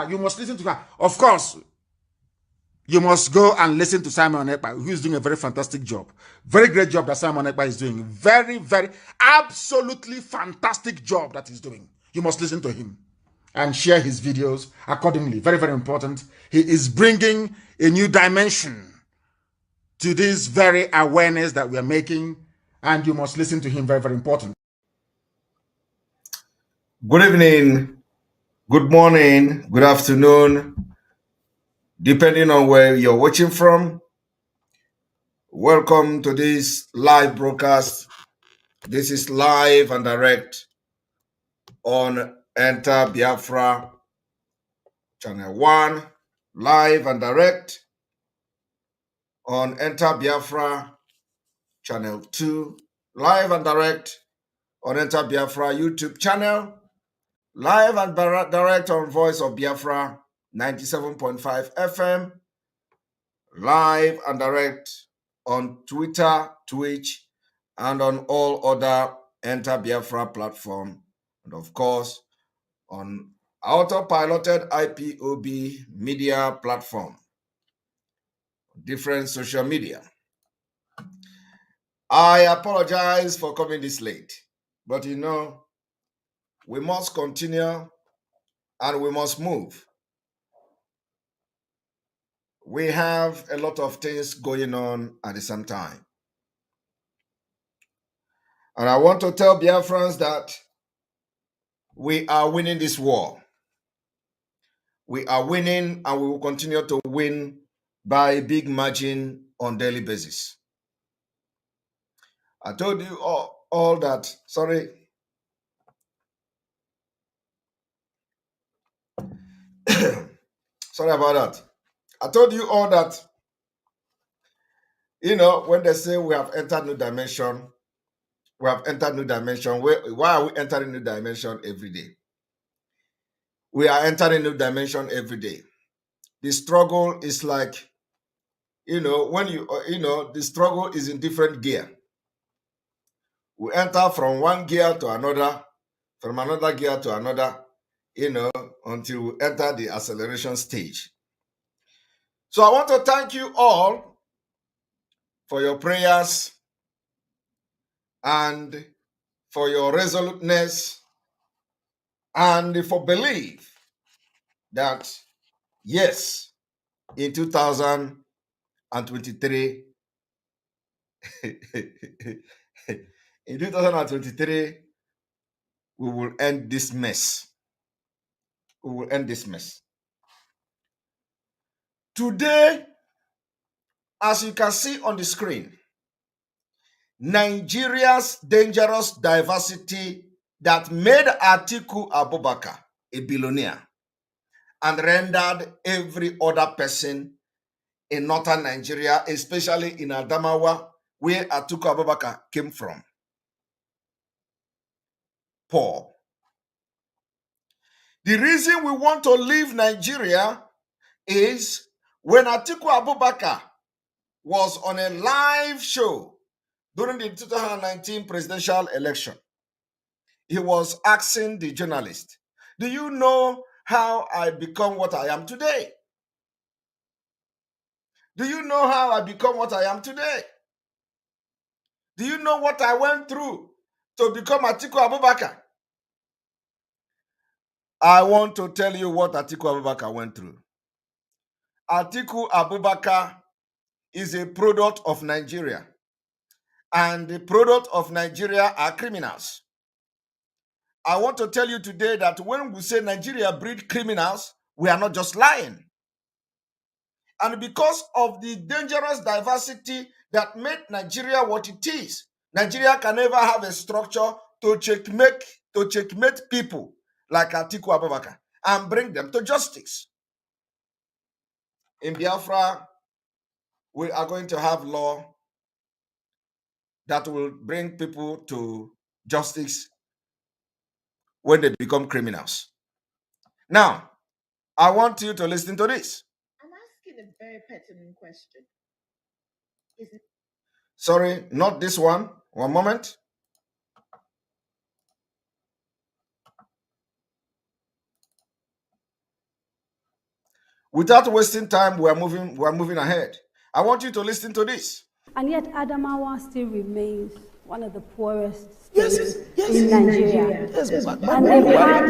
You must listen to her. Of course, you must go and listen to Simon Ekpa, who is doing a very fantastic job. Very great job that Simon Ekpa is doing. Very, very, absolutely fantastic job that he's doing. You must listen to him and share his videos accordingly. Very, very important. He is bringing a new dimension to this very awareness that we are making, and you must listen to him. Very, very important. Good evening, good morning, good afternoon, depending on where you're watching from. Welcome to this live broadcast. This is live and direct on Enter Biafra Channel 1, live and direct on Enter Biafra Channel 2, live and direct on Enter Biafra YouTube channel, live and direct on Voice of Biafra 97.5 FM, live and direct on Twitter, Twitch, and on all other Enter Biafra platform, and of course on auto-piloted IPOB media platform, different social media. I apologize for coming this late, but you know, we must continue and we must move. We have a lot of things going on at the same time. And I want to tell Biafrans that we are winning this war. We are winning and we will continue to win by a big margin on daily basis. I told you all that, sorry. Sorry about that. I told you all that, you know, when they say we have entered new dimension, we have entered new dimension. Why are we entering new dimension every day? We are entering new dimension every day. The struggle is like, you know, when the struggle is in different gear. We enter from one gear to another, from another gear to another, you know, until we enter the acceleration stage. So I want to thank you all for your prayers and for your resoluteness and for belief that, yes, in 2023, in 2023, we will end this mess. We will end this mess. Today, as you can see on the screen, Nigeria's dangerous diversity that made Atiku Abubakar a billionaire and rendered every other person in northern Nigeria, especially in Adamawa, where Atiku Abubakar came from, poor. The reason we want to leave Nigeria is when Atiku Abubakar was on a live show during the 2019 presidential election, he was asking the journalist, do you know how I become what I am today? Do you know how I become what I am today? Do you know what I went through to become Atiku Abubakar? I want to tell you what Atiku Abubakar went through. Atiku Abubakar is a product of Nigeria, and the product of Nigeria are criminals. I want to tell you today that when we say Nigeria breed criminals, we are not just lying. And because of the dangerous diversity that made Nigeria what it is, Nigeria can never have a structure to checkmate people like Atiku Abubakar and bring them to justice. In Biafra, we are going to have law that will bring people to justice when they become criminals. Now, I want you to listen to this. I'm asking a very pertinent question. Sorry, not this one. One moment. Without wasting time, we are moving ahead. I want you to listen to this. And yet Adamawa still remains one of the poorest states in Nigeria. Yes, but And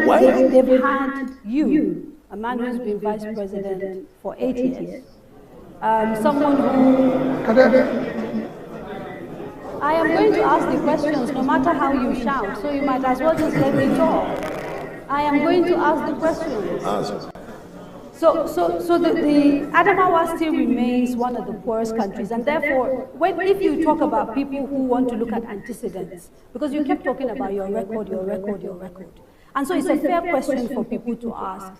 why? they've had you, a man who's been vice president for 8 years, someone who... I am going to ask the questions no matter how you shout, so you might as well just let me talk. I am going to ask the questions. So the Adamawa still remains one of the poorest countries, and therefore, if you talk about people who want to look at antecedents, because you kept talking about your record, and so it's a fair question for people to ask.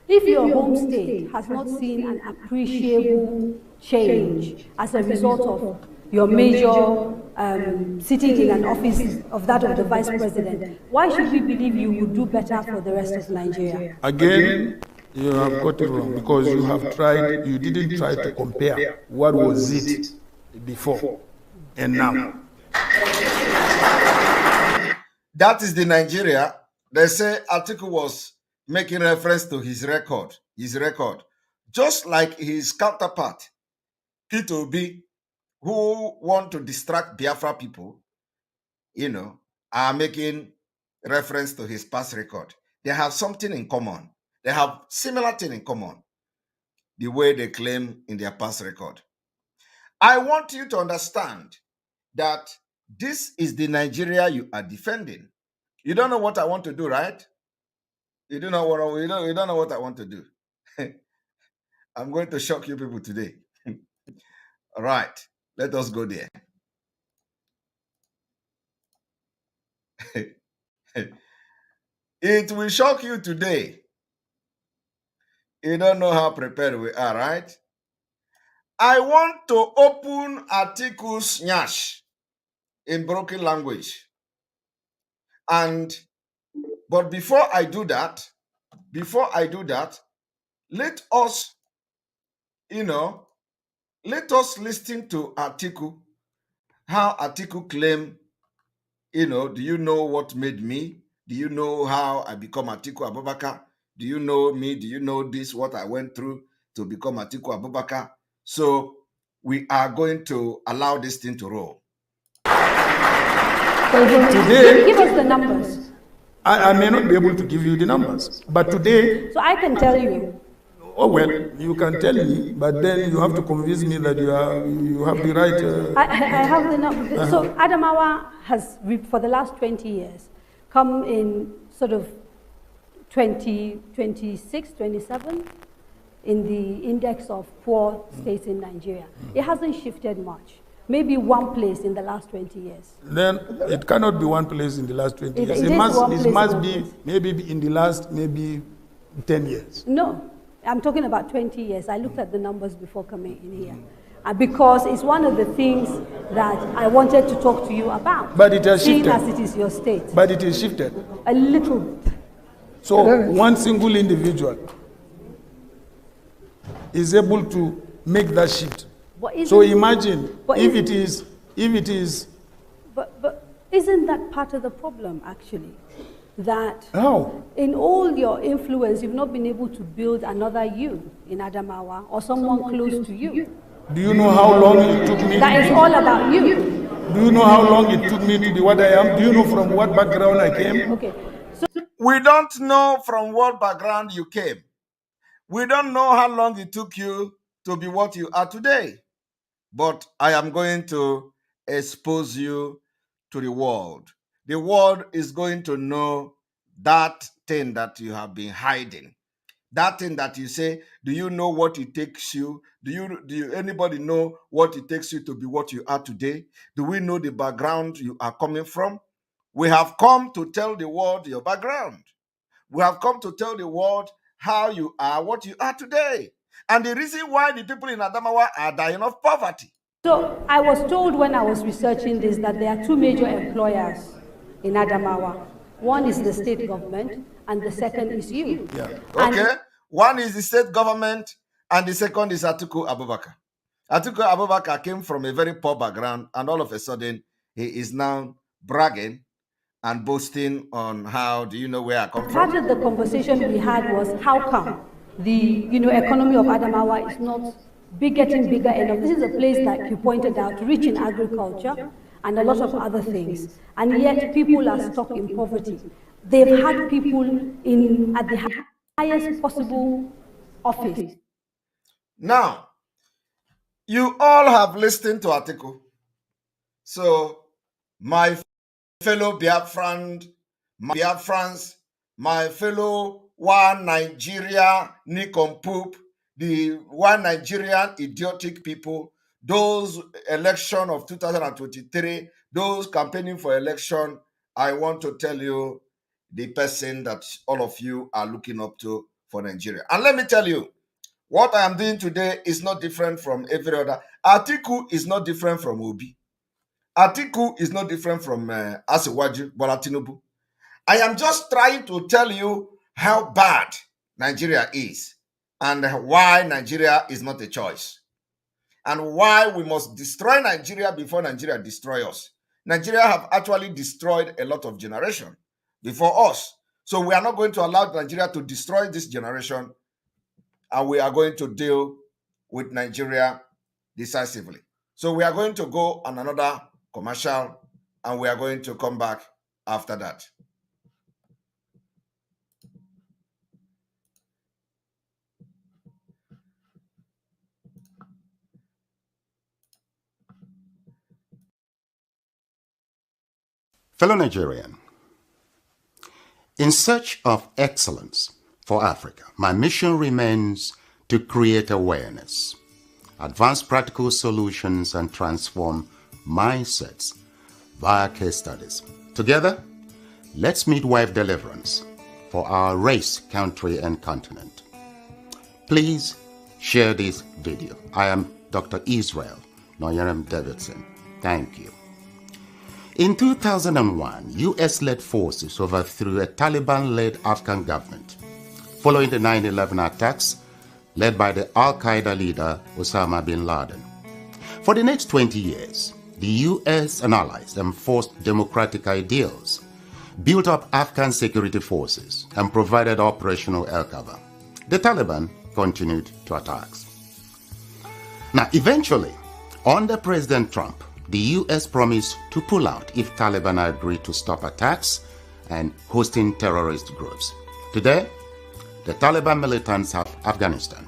If your home state has not seen an appreciable change as a result of your major sitting in an office of that of the vice president, why should we believe you would do better for the rest of Nigeria? Again, you have got it wrong, because you didn't try to compare what was it before and now. That is the Nigeria. They say Atiku was making reference to his record, just like his counterpart, Peter Obi, who want to distract Biafra people, are making reference to his past record. They have something in common. They have similar thing in common, the way they claim in their past record. I want you to understand that this is the Nigeria you are defending. You don't know what I want to do, right? You don't know what I want to do. I'm going to shock you people today. All right, let us go there. It will shock you today. You don't know how prepared we are, right? I want to open Atiku's nyash in broken language. But before I do that, let us listen to Atiku, how Atiku claim, do you know what made me? Do you know how I become Atiku Abubakar? Do you know me? Do you know this, what I went through to become Atiku Abubakar? So we are going to allow this thing to roll. Today, give us the numbers. I may not be able to give you the numbers, but today... So I can tell you. Oh, well, you can tell me, but then you have to convince me that you have the right... I have the numbers. So Adamawa has, for the last 20 years, come in sort of 26, 27 in the index of poor states in Nigeria. It hasn't shifted much. Maybe one place in the last 20 years. Then it cannot be one place in the last 20 years. It must be maybe in the last 10 years. No, I'm talking about 20 years. I looked at the numbers before coming in here. Because it's one of the things that I wanted to talk to you about. But it has shifted. As it is your state. But it is shifted. A little bit. So one single individual is able to make that shift. So imagine if it is. But isn't that part of the problem, actually? That how? In all your influence, you've not been able to build another you in Adamawa or someone close to you. Do you know how long it took me? That is all about you. Do you know how long it took me to be what I am? Do you know from what background I came? Okay. So we don't know from what background you came. We don't know how long it took you to be what you are today. But I am going to expose you to the world. The world is going to know that thing that you have been hiding. That thing that you say, do you know what it takes you? Do anybody know what it takes you to be what you are today? Do we know the background you are coming from? We have come to tell the world your background. We have come to tell the world how you are what you are today. And the reason why the people in Adamawa are dying of poverty. So I was told when I was researching this that there are two major employers in Adamawa. One is the state government and the second is you. Yeah. Okay. One is the state government and the second is Atiku Abubakar. Atiku Abubakar came from a very poor background and all of a sudden he is now bragging and boasting on how, do you know where I come from? Part of the conversation we had was, how come the economy of Adamawa is not getting bigger enough. This is a place, like you pointed out, rich in agriculture and a lot of other things, and yet people are stuck in poverty. They've had people at the highest possible office. Now, you all have listened to Atiku. So, my fellow Biafrans, my fellow one Nigeria nincompoop, the one Nigerian idiotic people, those election of 2023, those campaigning for election, I want to tell you the person that all of you are looking up to for Nigeria. And let me tell you, what I am doing today is not different from every other. Atiku is not different from Obi. Atiku is not different from Asiwaju Bola Tinubu. I am just trying to tell you how bad Nigeria is and why Nigeria is not a choice and why we must destroy Nigeria before Nigeria destroys us. Nigeria have actually destroyed a lot of generation before us. So we are not going to allow Nigeria to destroy this generation, and we are going to deal with Nigeria decisively. So we are going to go on another commercial, and we are going to come back after that. Fellow Nigerian, in search of excellence for Africa, my mission remains to create awareness, advance practical solutions, and transform mindsets via case studies. Together, let's midwife deliverance for our race, country, and continent. Please share this video. I am Dr. Israel Noyerem Davidson. Thank you. In 2001, US-led forces overthrew a Taliban-led Afghan government following the 9/11 attacks led by the Al-Qaeda leader Osama bin Laden. For the next 20 years, the US and allies enforced democratic ideals, built up Afghan security forces, and provided operational air cover. The Taliban continued to attacks. Now, eventually, under President Trump, the US promised to pull out if Taliban agreed to stop attacks and hosting terrorist groups. Today, the Taliban militants have Afghanistan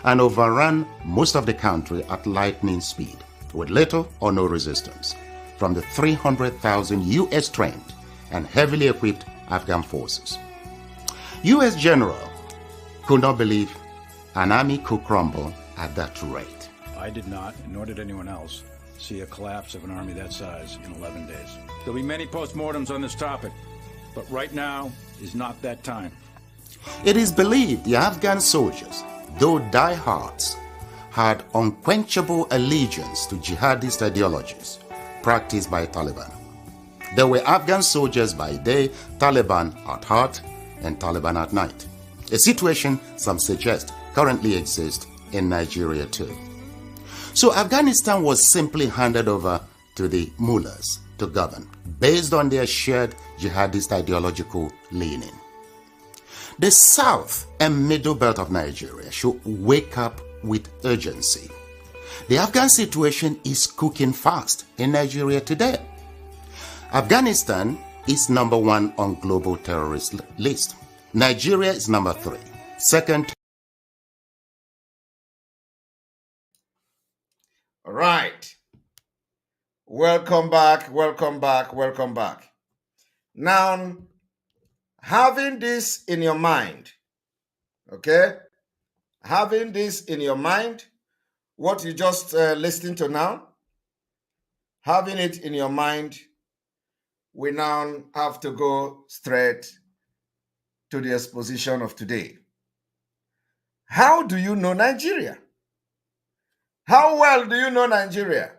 and overrun most of the country at lightning speed with little or no resistance from the 300,000 US trained and heavily equipped Afghan forces. US general could not believe an army could crumble at that rate. I did not, nor did anyone else, see a collapse of an army that size in 11 days. There'll be many postmortems on this topic, but right now is not that time. It is believed the Afghan soldiers, though diehards, had unquenchable allegiance to jihadist ideologies practiced by Taliban. There were Afghan soldiers by day, Taliban at heart, and Taliban at night. A situation some suggest currently exists in Nigeria too. So Afghanistan was simply handed over to the mullahs to govern based on their shared jihadist ideological leaning. The south and middle belt of Nigeria should wake up with urgency. The Afghan situation is cooking fast in Nigeria today. Afghanistan is number 1 on global terrorist list. Nigeria is number 3. Second. All right. Welcome back, welcome back, welcome back. Now, having this in your mind, okay? Having this in your mind, what you just listened to now, having it in your mind, we now have to go straight to the exposition of today. How do you know Nigeria? How well do you know Nigeria?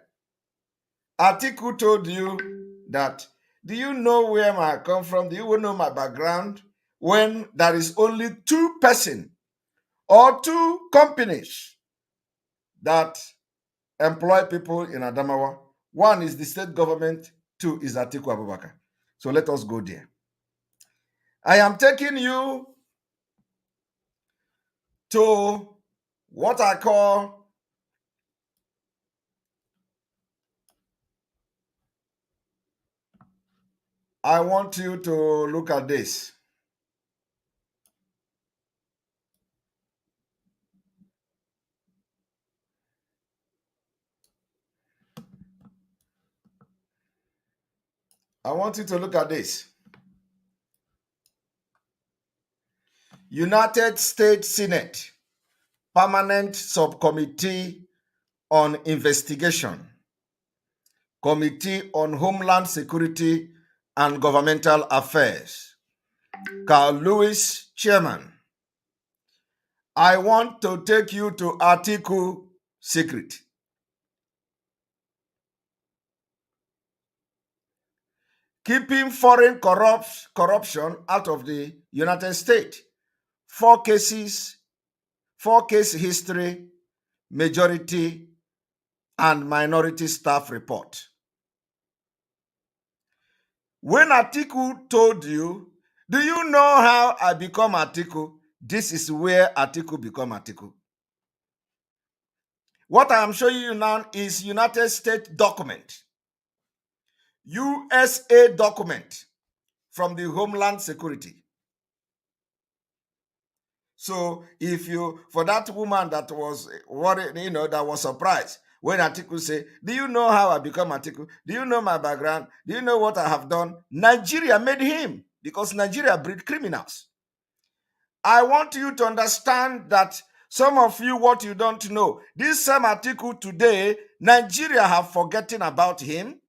Atiku told you that, do you know where I come from? Do you know my background? When there is only 2 persons or 2 companies that employ people in Adamawa. 1 is the state government, 2 is Atiku Abubakar. So let us go there. I am taking you to what I call I want you to look at this. I want you to look at this. United States Senate Permanent Subcommittee on Investigation, Committee on Homeland Security and Governmental Affairs, Carl Lewis, Chairman. I want to take you to Article Secret. Keeping foreign corruption out of the United States. 4 cases, 4-case history, majority, and minority staff report. When Atiku told you, do you know how I become Atiku? This is where Atiku become Atiku. What I am showing you now is United States document. USA document from the Homeland Security. So if you, for that woman that was worried, that was surprised when Atiku say, do you know how I become Atiku? Do you know my background? Do you know what I have done? Nigeria made him, because Nigeria breed criminals. I want you to understand that some of you, what you don't know, this same Atiku today, Nigeria have forgotten about him.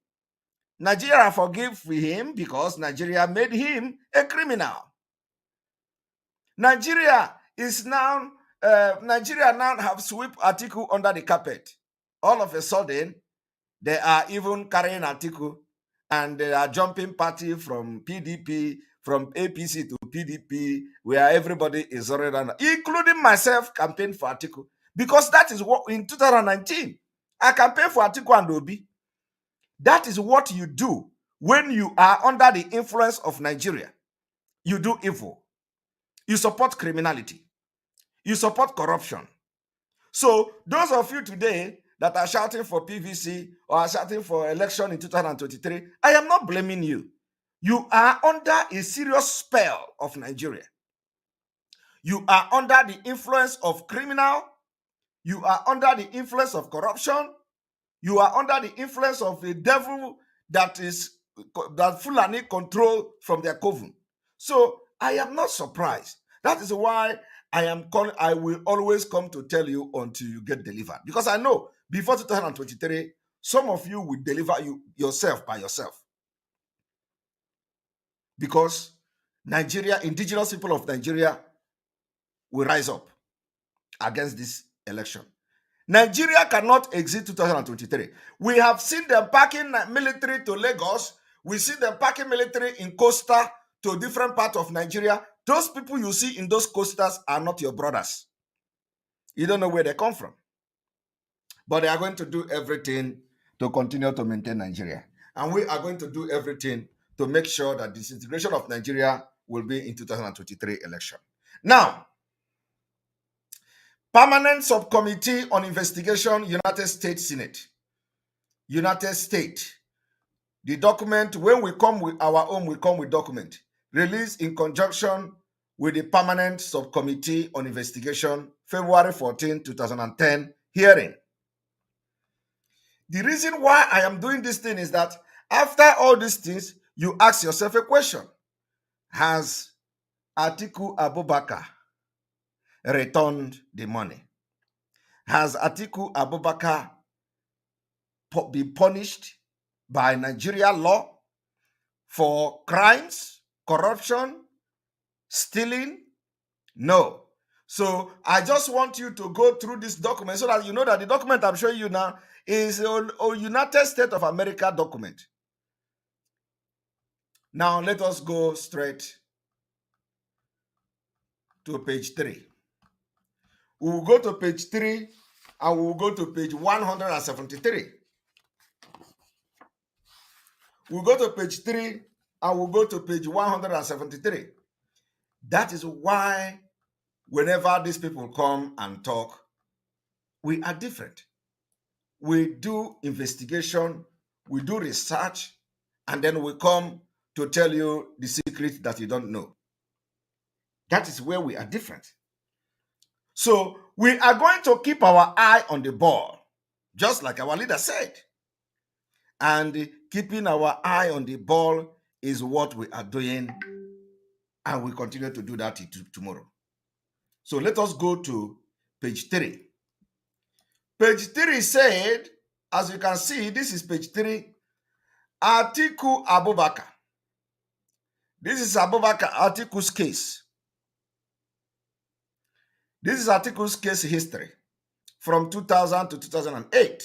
Nigeria forgive him because Nigeria made him a criminal. Nigeria now have swept Atiku under the carpet. All of a sudden, they are even carrying Atiku, and they are jumping party from PDP, from APC to PDP, where everybody is already, including myself, campaign for Atiku, because that is what in 2019 I campaigned for Atiku and Obi. That is what you do when you are under the influence of Nigeria. You do evil. You support criminality. You support corruption. So those of you today that are shouting for PVC or are shouting for election in 2023, I am not blaming you. You are under a serious spell of Nigeria. You are under the influence of criminal. You are under the influence of corruption. You are under the influence of a devil that Fulani control from their coven. So I am not surprised. That is why I will always come to tell you until you get delivered. Because I know before 2023, some of you will deliver yourself by yourself. Because Nigeria, indigenous people of Nigeria will rise up against this election. Nigeria cannot exit 2023. We have seen them packing military to Lagos. We see them packing military in Costa to different parts of Nigeria. Those people you see in those coasters are not your brothers. You don't know where they come from. But they are going to do everything to continue to maintain Nigeria. And we are going to do everything to make sure that disintegration of Nigeria will be in 2023 election. Now, Permanent Subcommittee on Investigation, United States Senate. United States. The document, when we come with our own, we come with document. Released in conjunction with the Permanent Subcommittee on Investigation, February 14, 2010, hearing. The reason why I am doing this thing is that after all these things, you ask yourself a question. Has Atiku Abubakar returned the money? Has Atiku Abubakar been punished by Nigeria law for crimes, corruption, stealing? No. So I just want you to go through this document so that you know that the document I'm showing you now is a United States of America document. Now let us go straight to page 3. We will go to page 3 and we will go to page 173. We'll go to page 3 and we'll go to page 173. That is why whenever these people come and talk, we are different. We do investigation, we do research, and then we come to tell you the secret that you don't know. That is where we are different. So we are going to keep our eye on the ball, just like our leader said. And keeping our eye on the ball is what we are doing, and we continue to do that tomorrow. So let us go to page 3. Page 3 said, as you can see, this is page 3, Atiku Abubakar. This is Atiku's case. This is Atiku's case history from 2000 to 2008.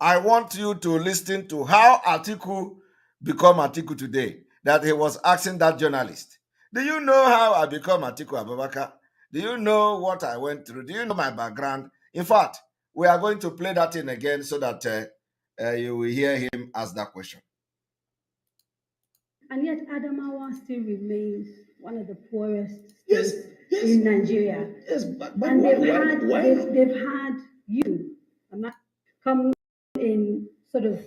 I want you to listen to how Atiku become Atiku today, that he was asking that journalist, do you know how I become Atiku Abubakar? Do you know what I went through? Do you know my background? In fact, we are going to play that in again so that you will hear him ask that question. And yet Adamawa still remains one of the poorest states in Nigeria. Yes, but And they've why? had you come in sort of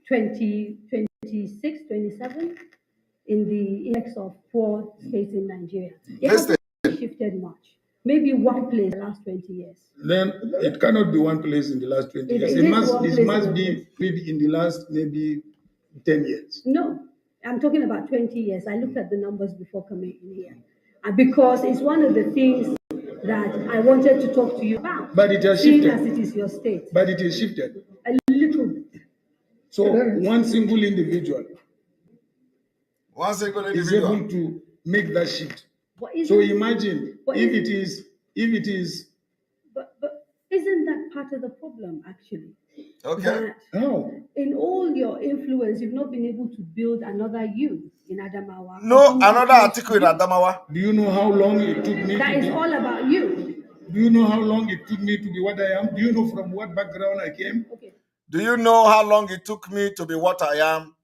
26, 27 in the index of poor states in Nigeria. It hasn't shifted much. Maybe one place in the last 20 years. Then it cannot be one place in the last 20 years. It must be in the last maybe 10 years. No, I'm talking about 20 years. I looked at the numbers before coming in here. Because it's one of the things that I wanted to talk to you about. But it has seeing shifted. as it is your state. But it has shifted. A little bit. So one single individual is able to make that shift. So imagine if it is. But isn't that part of the problem, actually? Okay. No. In all your influence, you've not been able to build another you in Adamawa. No, another Atiku in Adamawa. Do you know how long it took me? That is all about you. Do you know how long it took me to be what I am? Do you know from what background I came? Okay. Do you know how long it took me to be what I am?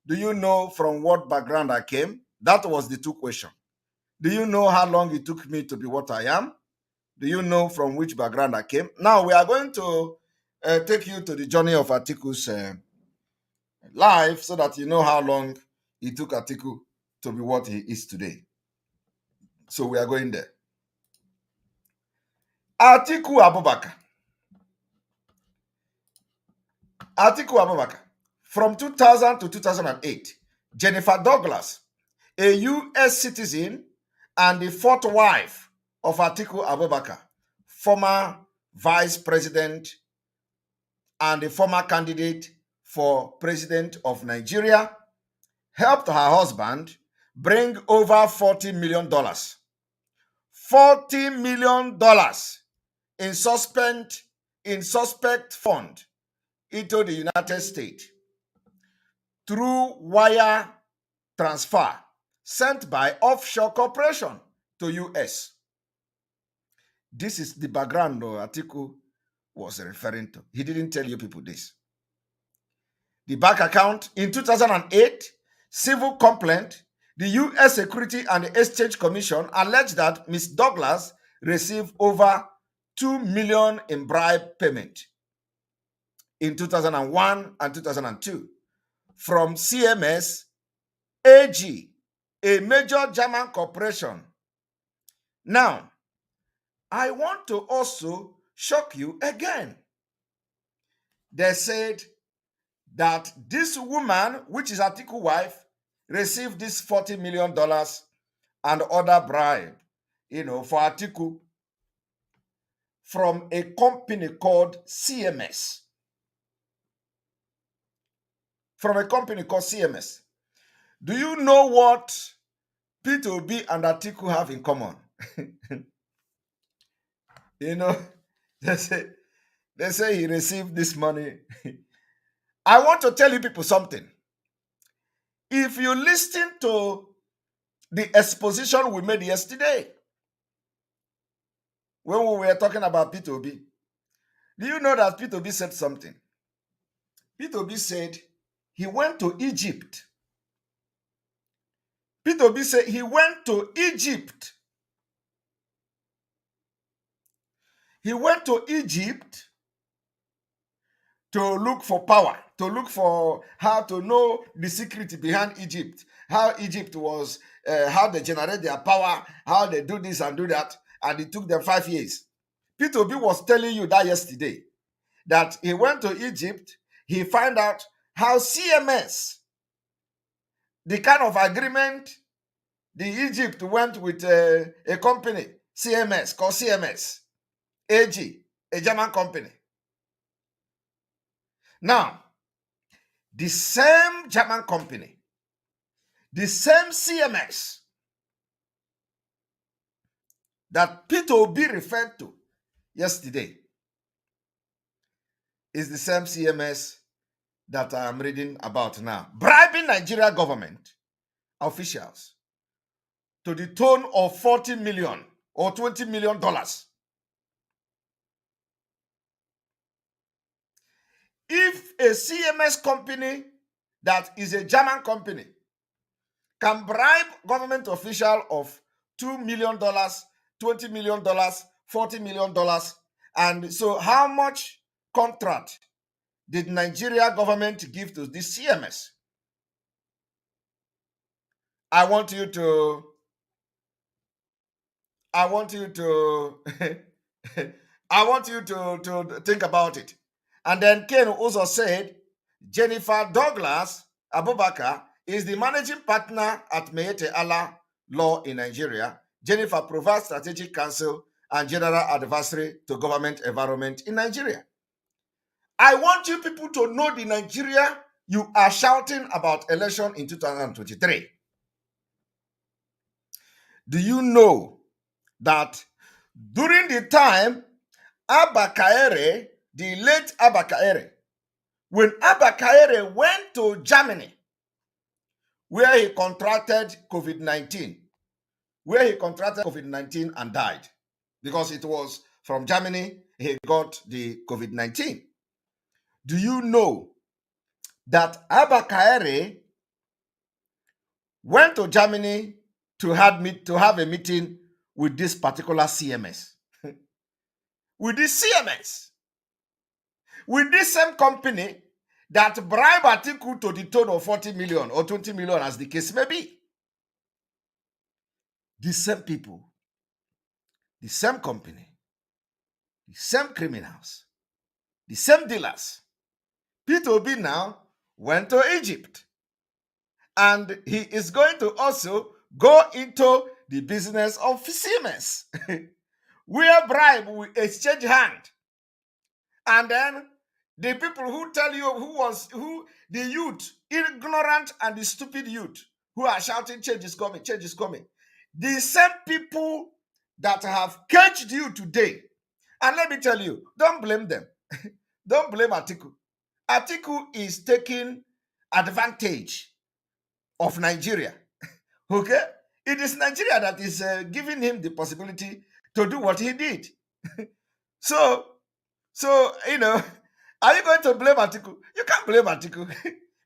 Do you know from what background I came? That was the two questions. Do you know how long it took me to be what I am? Do you know from which background I came? Now we are going to take you to the journey of Atiku's life so that you know how long it took Atiku to be what he is today. So we are going there. Atiku Abubakar. Atiku Abubakar. From 2000 to 2008, Jennifer Douglas, a U.S. citizen and the fourth wife of Atiku Abubakar, former vice president and the former candidate for president of Nigeria, helped her husband bring over $40 million. $40 million in suspect fund into the United States through wire transfer sent by offshore corporation to US. This is the background Atiku was referring to. He didn't tell you people this. The bank account in 2008, civil complaint, the U.S. Security and Exchange Commission alleged that Ms. Douglas received over $2 million in bribe payment in 2001 and 2002 from CMS AG, a major German corporation. Now, I want to also shock you again. They said that this woman, which is Atiku's wife, received this $40 million and other bribe, for Atiku from a company called CMS. From a company called CMS. Do you know what P2B and Atiku have in common? They say he received this money. I want to tell you people something. If you listen to the exposition we made yesterday, when we were talking about P2B, do you know that P2B said something? P2B said he went to Egypt. P2B said he went to Egypt He went to Egypt to look for power, to look for how to know the secret behind Egypt, how Egypt was, how they generate their power, how they do this and do that. And it took them 5 years. Peter Obi was telling you that yesterday, that he went to Egypt, he found out how CMS, the kind of agreement the Egypt went with a company, CMS, called CMS, AG, a German company. Now, the same German company, the same CMS that Peter Obi referred to yesterday is the same CMS that I am reading about now, bribing Nigeria government officials to the tune of $40 million or $20 million. If a CMS company that is a German company can bribe government official of $2 million, $20 million, $40 million, and so how much contract did Nigeria government give to this CMS? I want you to I want you to think about it. And then Ken also said Jennifer Douglas Abubakar is the managing partner at Meyete Allah Law in Nigeria. Jennifer provides strategic counsel and general advisory to government environment in Nigeria. I want you people to know the Nigeria you are shouting about election in 2023. Do you know that during the time Abba Kaere, the late Abba Kaere, when Abba Kaere went to Germany, where he contracted COVID-19, and died, because it was from Germany he got the COVID-19. Do you know that Abba Kaere went to Germany to have a meeting with this particular CMS? With this CMS, with this same company that bribed Atiku to the tune of 40 million or 20 million, as the case may be. The same people, the same company, the same criminals, the same dealers. Peter Obi now went to Egypt, and he is going to also go into the business of CMS, where bribe will exchange hand. And then the people who tell you the youth, ignorant and the stupid youth who are shouting, change is coming, change is coming. The same people that have caged you today. And let me tell you, don't blame them. Don't blame Atiku. Atiku is taking advantage of Nigeria. Okay? It is Nigeria that is giving him the possibility to do what he did. So, you know, are you going to blame Atiku? You can't blame Atiku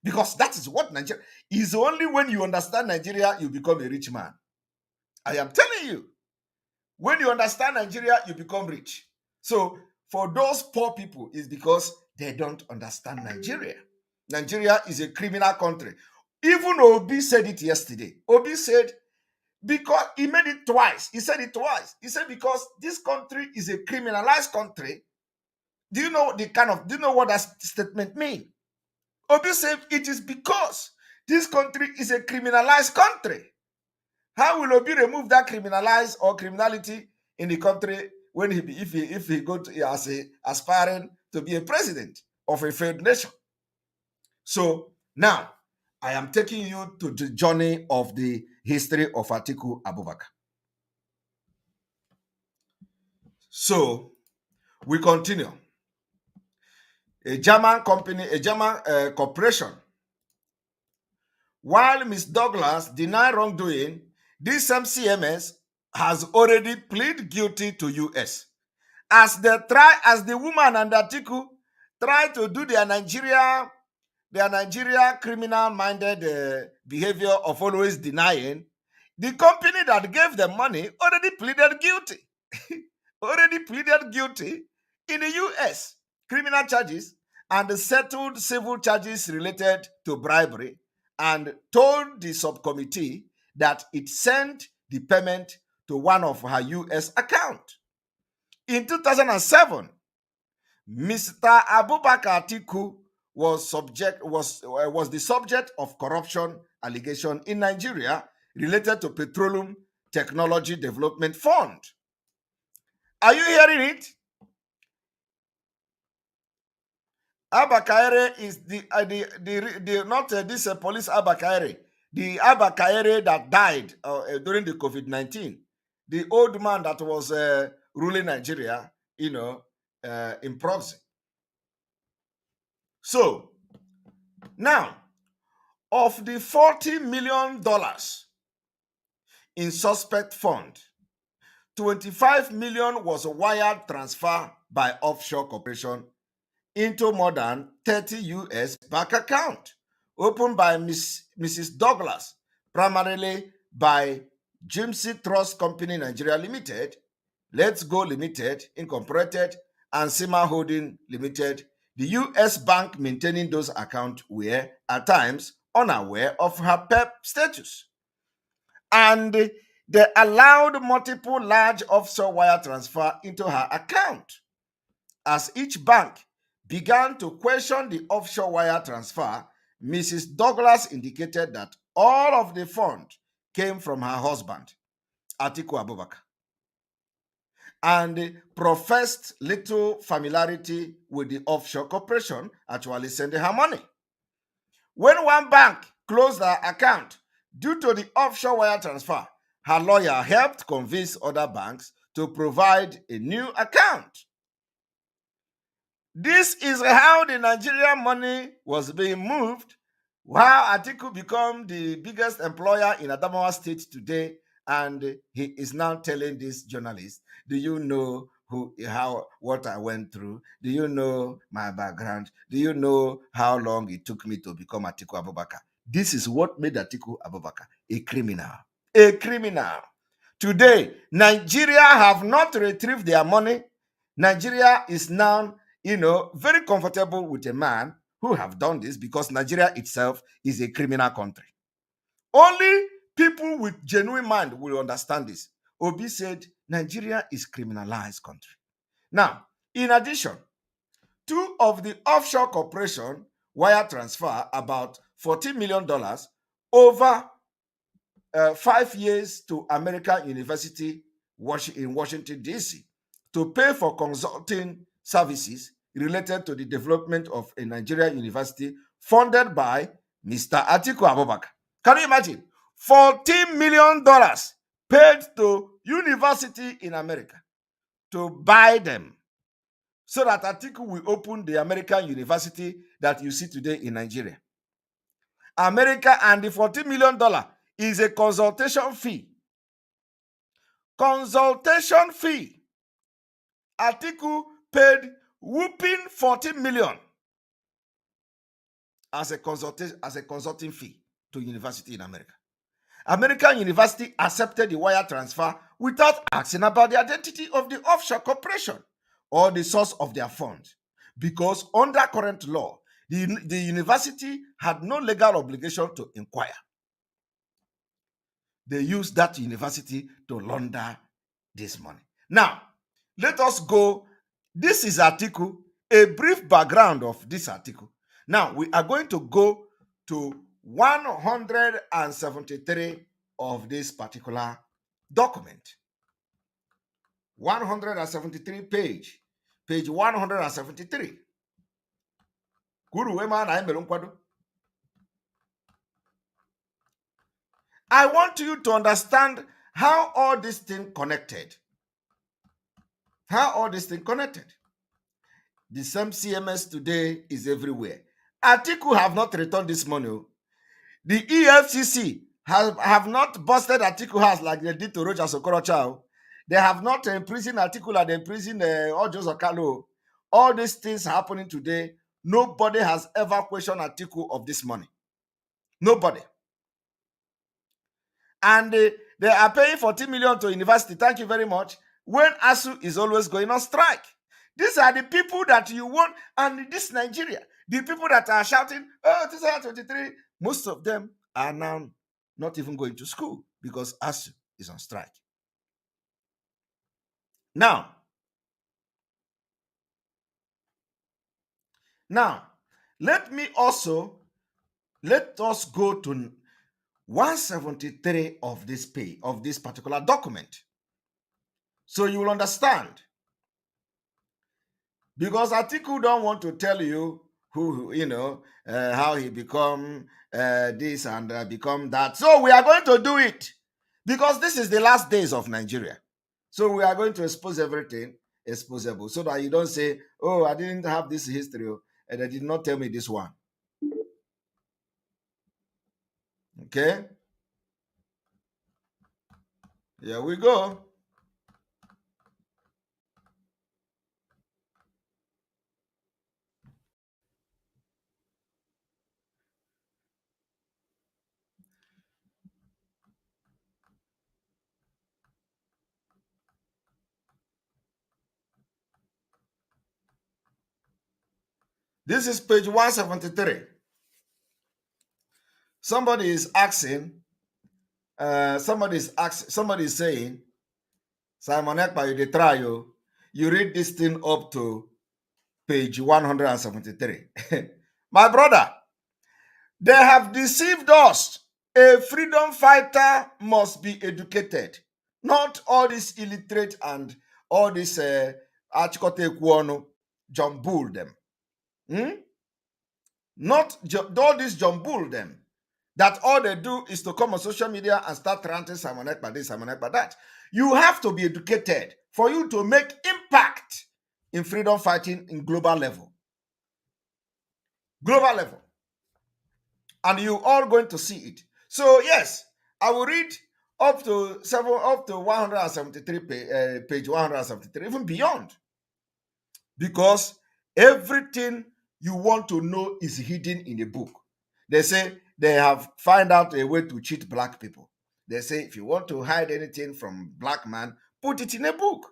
because that is what Nigeria is. Only when you understand Nigeria, you become a rich man. I am telling you, when you understand Nigeria, you become rich. So for those poor people, it's because they don't understand Nigeria. Nigeria is a criminal country. Even Obi said it yesterday. Obi said, because he made it twice. He said it twice. He said, because this country is a criminalized country. Do you know what that statement means? Obi said it is because this country is a criminalized country. How will Obi remove that criminalized or criminality in the country when if he go to as aspiring to be a president of a failed nation? So now I am taking you to the journey of the history of Atiku Abubakar. So we continue. A German company, a German corporation. While Ms. Douglas denied wrongdoing, this same CMS has already pleaded guilty to US. As the woman and Atiku try to do their Nigeria criminal-minded behavior of always denying, the company that gave them money already pleaded guilty. already pleaded guilty in the US, criminal charges, and settled civil charges related to bribery, and told the subcommittee that it sent the payment to one of her US accounts. In 2007, Mr. Abubakar Atiku was the subject of corruption allegation in Nigeria related to Petroleum Technology Development Fund. Are you hearing it? Abakaire is not police Abakaire, the Abakaire that died during the COVID-19, the old man that was ruling Nigeria, in proxy. So now, of the $40 million in suspect fund, 25 million was a wire transfer by offshore corporation into more than 30 US bank account opened by Mrs. Douglas, primarily by Jimsy Trust Company Nigeria Limited, Let's Go Limited Incorporated, and Sima Holding Limited. The US bank maintaining those accounts were at times unaware of her PEP status, and they allowed multiple large offshore wire transfer into her account. As each bank began to question the offshore wire transfer, Mrs. Douglas indicated that all of the funds came from her husband, Atiku Abubakar, and professed little familiarity with the offshore corporation actually sending her money. When one bank closed her account due to the offshore wire transfer, her lawyer helped convince other banks to provide a new account. This is how the Nigerian money was being moved, while Atiku became the biggest employer in Adamawa State today, and he is now telling these journalists, do you know what I went through? Do you know my background? Do you know how long it took me to become Atiku Abubakar? This is what made Atiku Abubakar a criminal. A criminal. Today, Nigeria have not retrieved their money. Nigeria is now, very comfortable with a man who have done this, because Nigeria itself is a criminal country. Only people with genuine mind will understand this. Obi said Nigeria is criminalized country. Now, in addition, two of the offshore corporation wire transfer about $40 million over 5 years to American University in Washington, D.C. to pay for consulting services related to the development of a Nigerian university funded by Mr. Atiku Abubakar. Can you imagine? $14 million paid to university in America to buy them, so that Atiku will open the American university that you see today in Nigeria. America, and the $14 million is a consultation fee. Consultation fee. Atiku paid whooping $14 million as a consulting fee to university in America. American University accepted the wire transfer without asking about the identity of the offshore corporation or the source of their funds, because under current law, the university had no legal obligation to inquire. They used that university to launder this money. Now, let us go. This is Atiku, a brief background of this article. Now, we are going to go to 173 of this particular document. 173 page 173. I want you to understand how all this thing connected. The same CMS today is everywhere. Atiku have not returned this money. The EFCC have not busted Atiku house like they did to Roger Sokorocha. They have not imprisoned Atiku like they imprisoned Ojo Zokalo. All these things happening today, nobody has ever questioned Atiku of this money. Nobody. And they are paying $40 million to university. Thank you very much. when ASU is always going on strike. These are the people that you want, and this Nigeria, the people that are shouting, oh, 2023, most of them are now not even going to school because ASU is on strike. Now, let us go to 173 of this page, of this particular document. So you will understand. Because Atiku don't want to tell you who, how he become this and become that. So we are going to do it because this is the last days of Nigeria. So we are going to expose everything exposable so that you don't say, oh, I didn't have this history and they did not tell me this one. Okay? Here we go. This is page 173. Somebody is asking, somebody is saying, Simon Ekpa, you try you read this thing up to page 173. My brother, they have deceived us. A freedom fighter must be educated. Not all this illiterate and all this Achikote Kwonu jumble them. Not all this jumble them. That all they do is to come on social media and start ranting Simon Ekpa this, Simon Ekpa that. You have to be educated for you to make impact in freedom fighting in global level. Global level. And you all going to see it. So yes, I will read up to 173 page 173, even beyond. Because everything you want to know is hidden in a book. They say they have found out a way to cheat black people. They say if you want to hide anything from black man, put it in a book.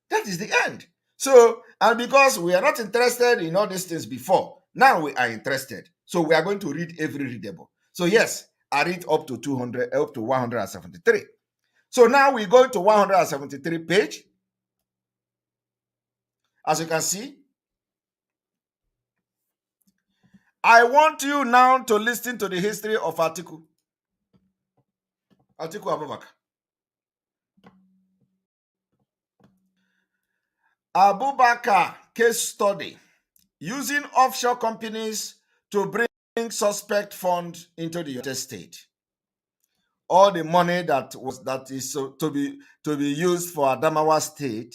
That is the end. So, and because we are not interested in all these things before, now we are interested. So we are going to read every readable. So yes, I read up to 173. So now we go to 173 page. As you can see, I want you now to listen to the history of Atiku Abubakar. Abubakar case study, using offshore companies to bring suspect funds into the United States. All the money that is to be used for Adamawa State,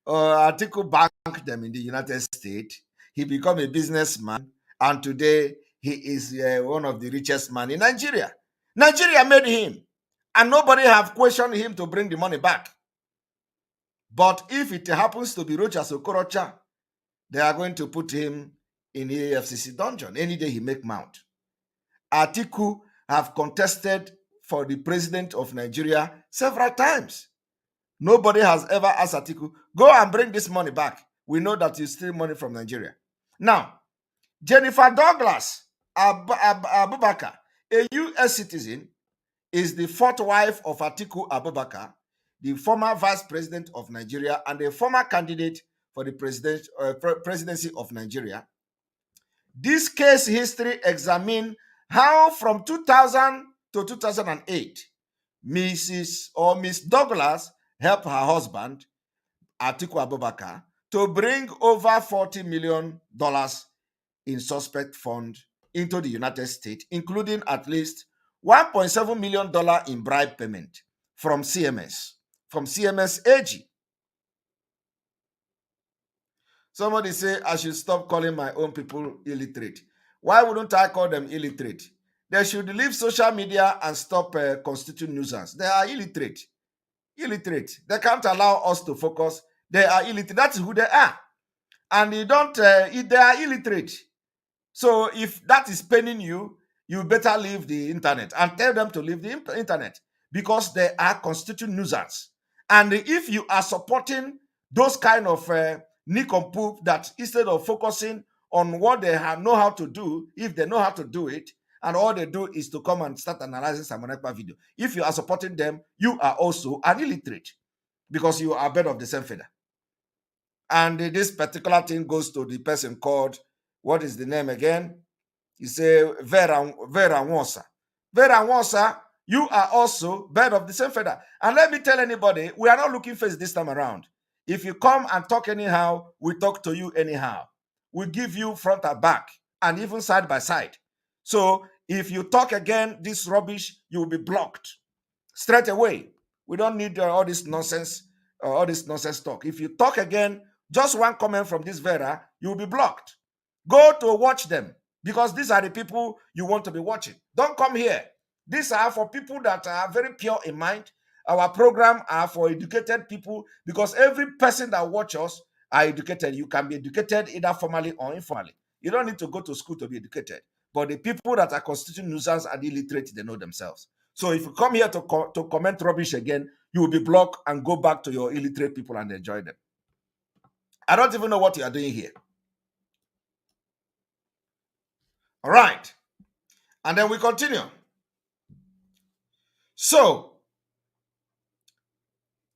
Atiku banked them in the United States. He became a businessman, and today he is one of the richest men in Nigeria. Nigeria made him, and nobody have questioned him to bring the money back. But if it happens to be Rochas Okorocha, they are going to put him in the AFCC dungeon any day he make mount. Atiku have contested for the president of Nigeria several times. Nobody has ever asked Atiku, go and bring this money back. We know that you steal money from Nigeria. Now, Jennifer Douglas Abubakar, a U.S. citizen, is the fourth wife of Atiku Abubakar, the former vice president of Nigeria and a former candidate for the presidency of Nigeria. This case history examines how from 2000 to 2008, Miss Douglas helped her husband, Atiku Abubakar, to bring over $40 million in suspect funds into the United States, including at least $1.7 million in bribe payment from CMS AG. Somebody say I should stop calling my own people illiterate. Why wouldn't I call them illiterate? They should leave social media and stop constituting nuisance. They are illiterate. They can't allow us to focus. They are illiterate. That's who they are. And they are illiterate. So if that is paining you, you better leave the internet and tell them to leave the internet because they are constituting nuisance. And if you are supporting those kind of nincompoop that instead of focusing on what they know how to do, if they know how to do it, and all they do is to come and start analyzing Simon Ekpa video, if you are supporting them, you are also an illiterate because you are a bird of the same feather. And this particular thing goes to the person called, what is the name again? You say Vera Nwosa. Vera Nwosa, you are also bird of the same feather. And let me tell anybody, we are not looking face this time around. If you come and talk anyhow, we talk to you anyhow. We give you front and back and even side by side. So if you talk again this rubbish, you will be blocked straight away. We don't need all this nonsense talk. If you talk again, just one comment from this Vera, you will be blocked. Go to watch them, because these are the people you want to be watching. Don't come here. These are for people that are very pure in mind. Our program are for educated people, because every person that watches us are educated. You can be educated either formally or informally. You don't need to go to school to be educated. But the people that are constituting nuisance and illiterate, they know themselves. So if you come here to comment rubbish again, you will be blocked and go back to your illiterate people and enjoy them. I don't even know what you are doing here. All right. And then we continue. So,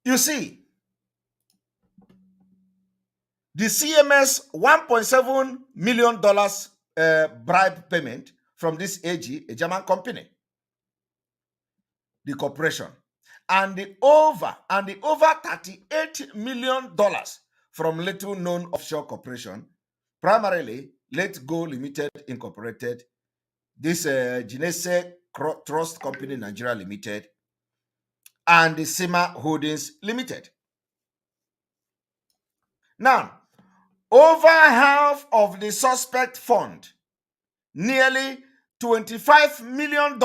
you see, the CMS $1.7 million bribe payment from this AG, a German company, the corporation, and the over $38 million from little known offshore corporation, primarily Let Go Limited Incorporated, this Genese Trust Company Nigeria Limited, and the Sima Holdings Limited. Now, over half of the suspect fund, nearly $25 million,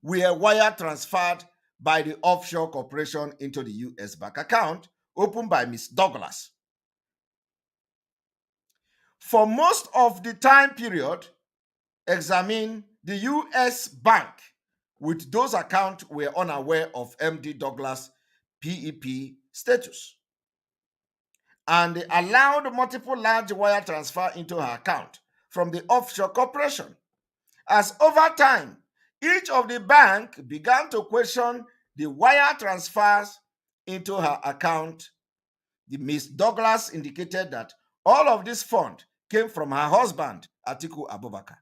were wire transferred by the offshore corporation into the U.S. bank account opened by Ms. Douglas. For most of the time period, examine the U.S. bank with those accounts were unaware of MD Douglas' PEP status, and they allowed multiple large wire transfer into her account from the offshore corporation. As over time, each of the bank began to question the wire transfers into her account, the Ms. Douglas indicated that all of this fund came from her husband, Atiku Abubakar,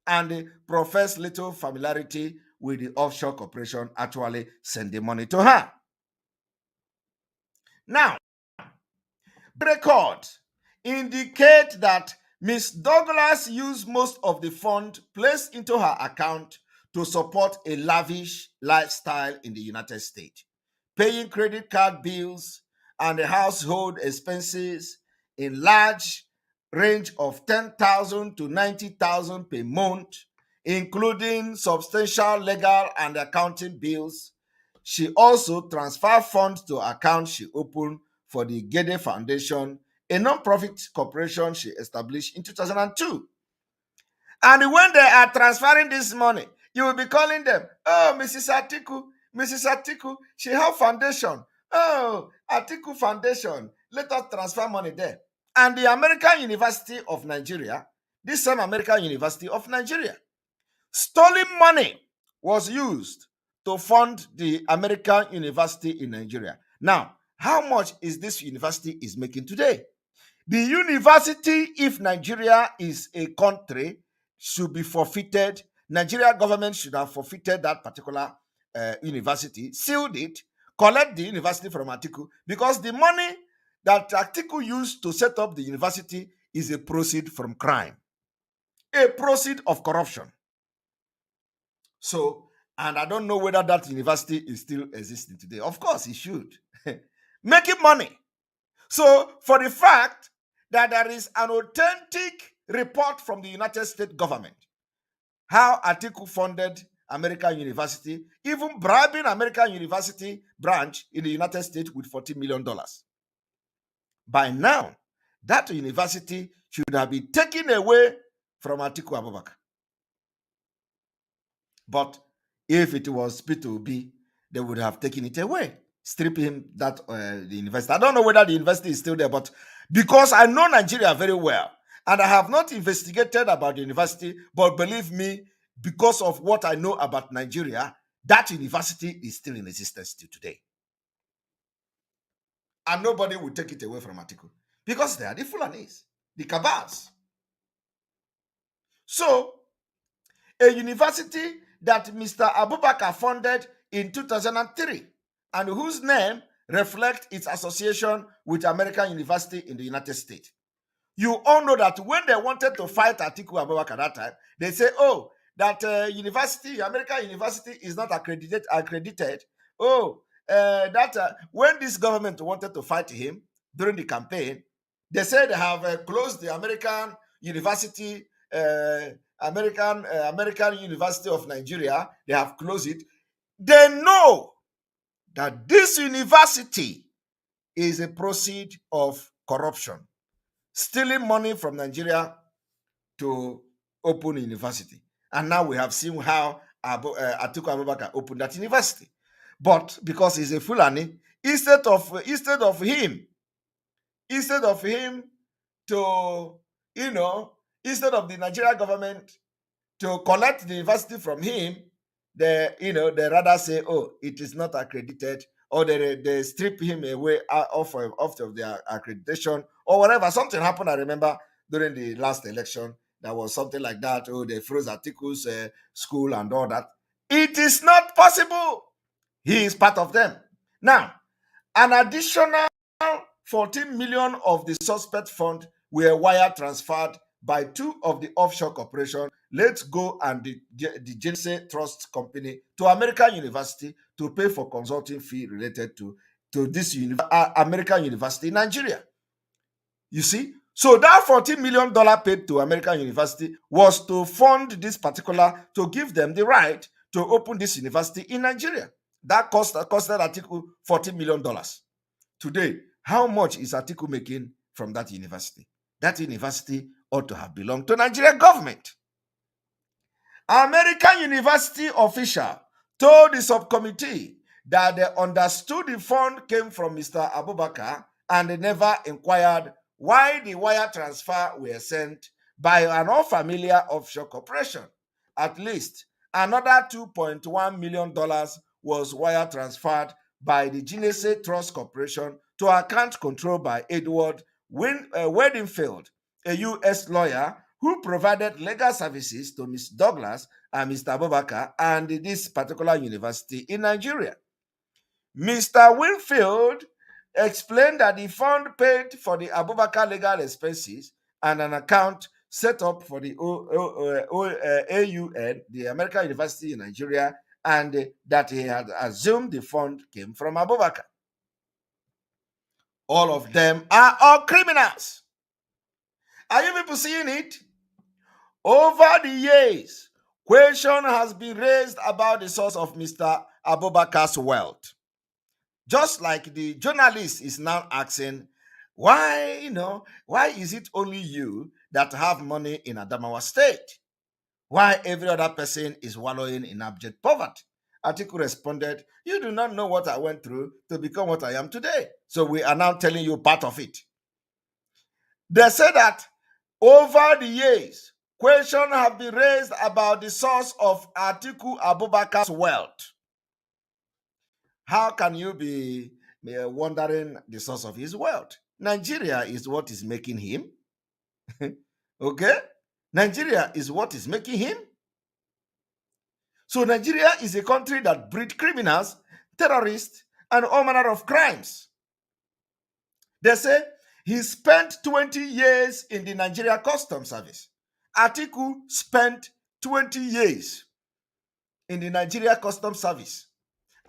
and professed little familiarity with the offshore corporation actually sending money to her. Now, records indicate that Ms. Douglas used most of the fund placed into her account to support a lavish lifestyle in the United States, paying credit card bills and the household expenses in large range of $10,000 to $90,000 per month, including substantial legal and accounting bills. She also transferred funds to accounts she opened for the Gede Foundation, a non-profit corporation she established in 2002. And when they are transferring this money, you will be calling them, oh, Mrs. Atiku, she have foundation. Oh, Atiku Foundation, let us transfer money there. And the American University of Nigeria, this same American University of Nigeria, stolen money was used to fund the American University in Nigeria. Now, how much is this university is making today? The university, if Nigeria is a country, should be forfeited. Nigeria government should have forfeited that particular university, sealed it, collect the university from Atiku, because the money that Atiku used to set up the university is a proceed from crime, a proceed of corruption. So, and I don't know whether that university is still existing today. Of course, it should. Making money. So, for the fact that there is an authentic report from the United States government, how Atiku funded American University, even bribing American University branch in the United States with $40 million. By now, that university should have been taken away from Atiku Abubakar. But if it was P2B, they would have taken it away, strip him that the university. I don't know whether the university is still there, but because I know Nigeria very well, and I have not investigated about the university, but believe me, because of what I know about Nigeria, that university is still in existence till today. And nobody will take it away from Atiku because they are the Fulanis, the Kabas. So, a university that Mr. Abubakar funded in 2003 and whose name reflects its association with American University in the United States. You all know that when they wanted to fight Atiku Abubakar that time, they say, oh, that American University is not accredited. Oh, when this government wanted to fight him during the campaign, they said they have closed the American University, American University of Nigeria. They have closed it. They know that this university is a proceed of corruption, stealing money from Nigeria to open a university. And now we have seen how Atiku Abubakar opened that university. But because he's a Fulani, instead of him to, instead of the Nigerian government to collect the university from him, they rather say, oh, it is not accredited, or they strip him away off of their accreditation or whatever. Something happened, I remember, during the last election. There was something like that. Oh, they froze Atiku's school and all that. It is not possible. He is part of them. Now, an additional 14 million of the suspect fund were wire transferred by two of the offshore corporations, Let's Go and the Genesis Trust Company, to American University to pay for consulting fee related to this American University in Nigeria. You see? So that $14 million paid to American University was to fund this particular, to give them the right to open this university in Nigeria. That costed Atiku $14 million. Today, how much is Atiku making from that university? That university ought to have belonged to Nigerian government. American University official told the subcommittee that they understood the fund came from Mr. Abubakar and they never inquired why the wire transfer were sent by an unfamiliar offshore corporation. At least another $2.1 million was wire transferred by the Genesis Trust Corporation to account controlled by Edward Weddingfield, a U.S. lawyer who provided legal services to Ms. Douglas and Mr. Abubakar and this particular university in Nigeria. Mr. Winfield explained that the fund paid for the Abubakar legal expenses and an account set up for the AUN, the American University in Nigeria, and that he had assumed the fund came from Abubakar. All of them are all criminals. Are you people seeing it? Over the years, question has been raised about the source of Mr. Abubakar's wealth. Just like the journalist is now asking, why is it only you that have money in Adamawa State? Why every other person is wallowing in abject poverty? Atiku responded, you do not know what I went through to become what I am today. So we are now telling you part of it. They say that over the years, questions have been raised about the source of Atiku Abubakar's wealth. How can you be wondering the source of his wealth? Nigeria is what is making him. Okay? Nigeria is what is making him. So Nigeria is a country that breeds criminals, terrorists, and all manner of crimes. They say he spent 20 years in the Nigeria Customs Service. Atiku spent 20 years in the Nigeria Customs Service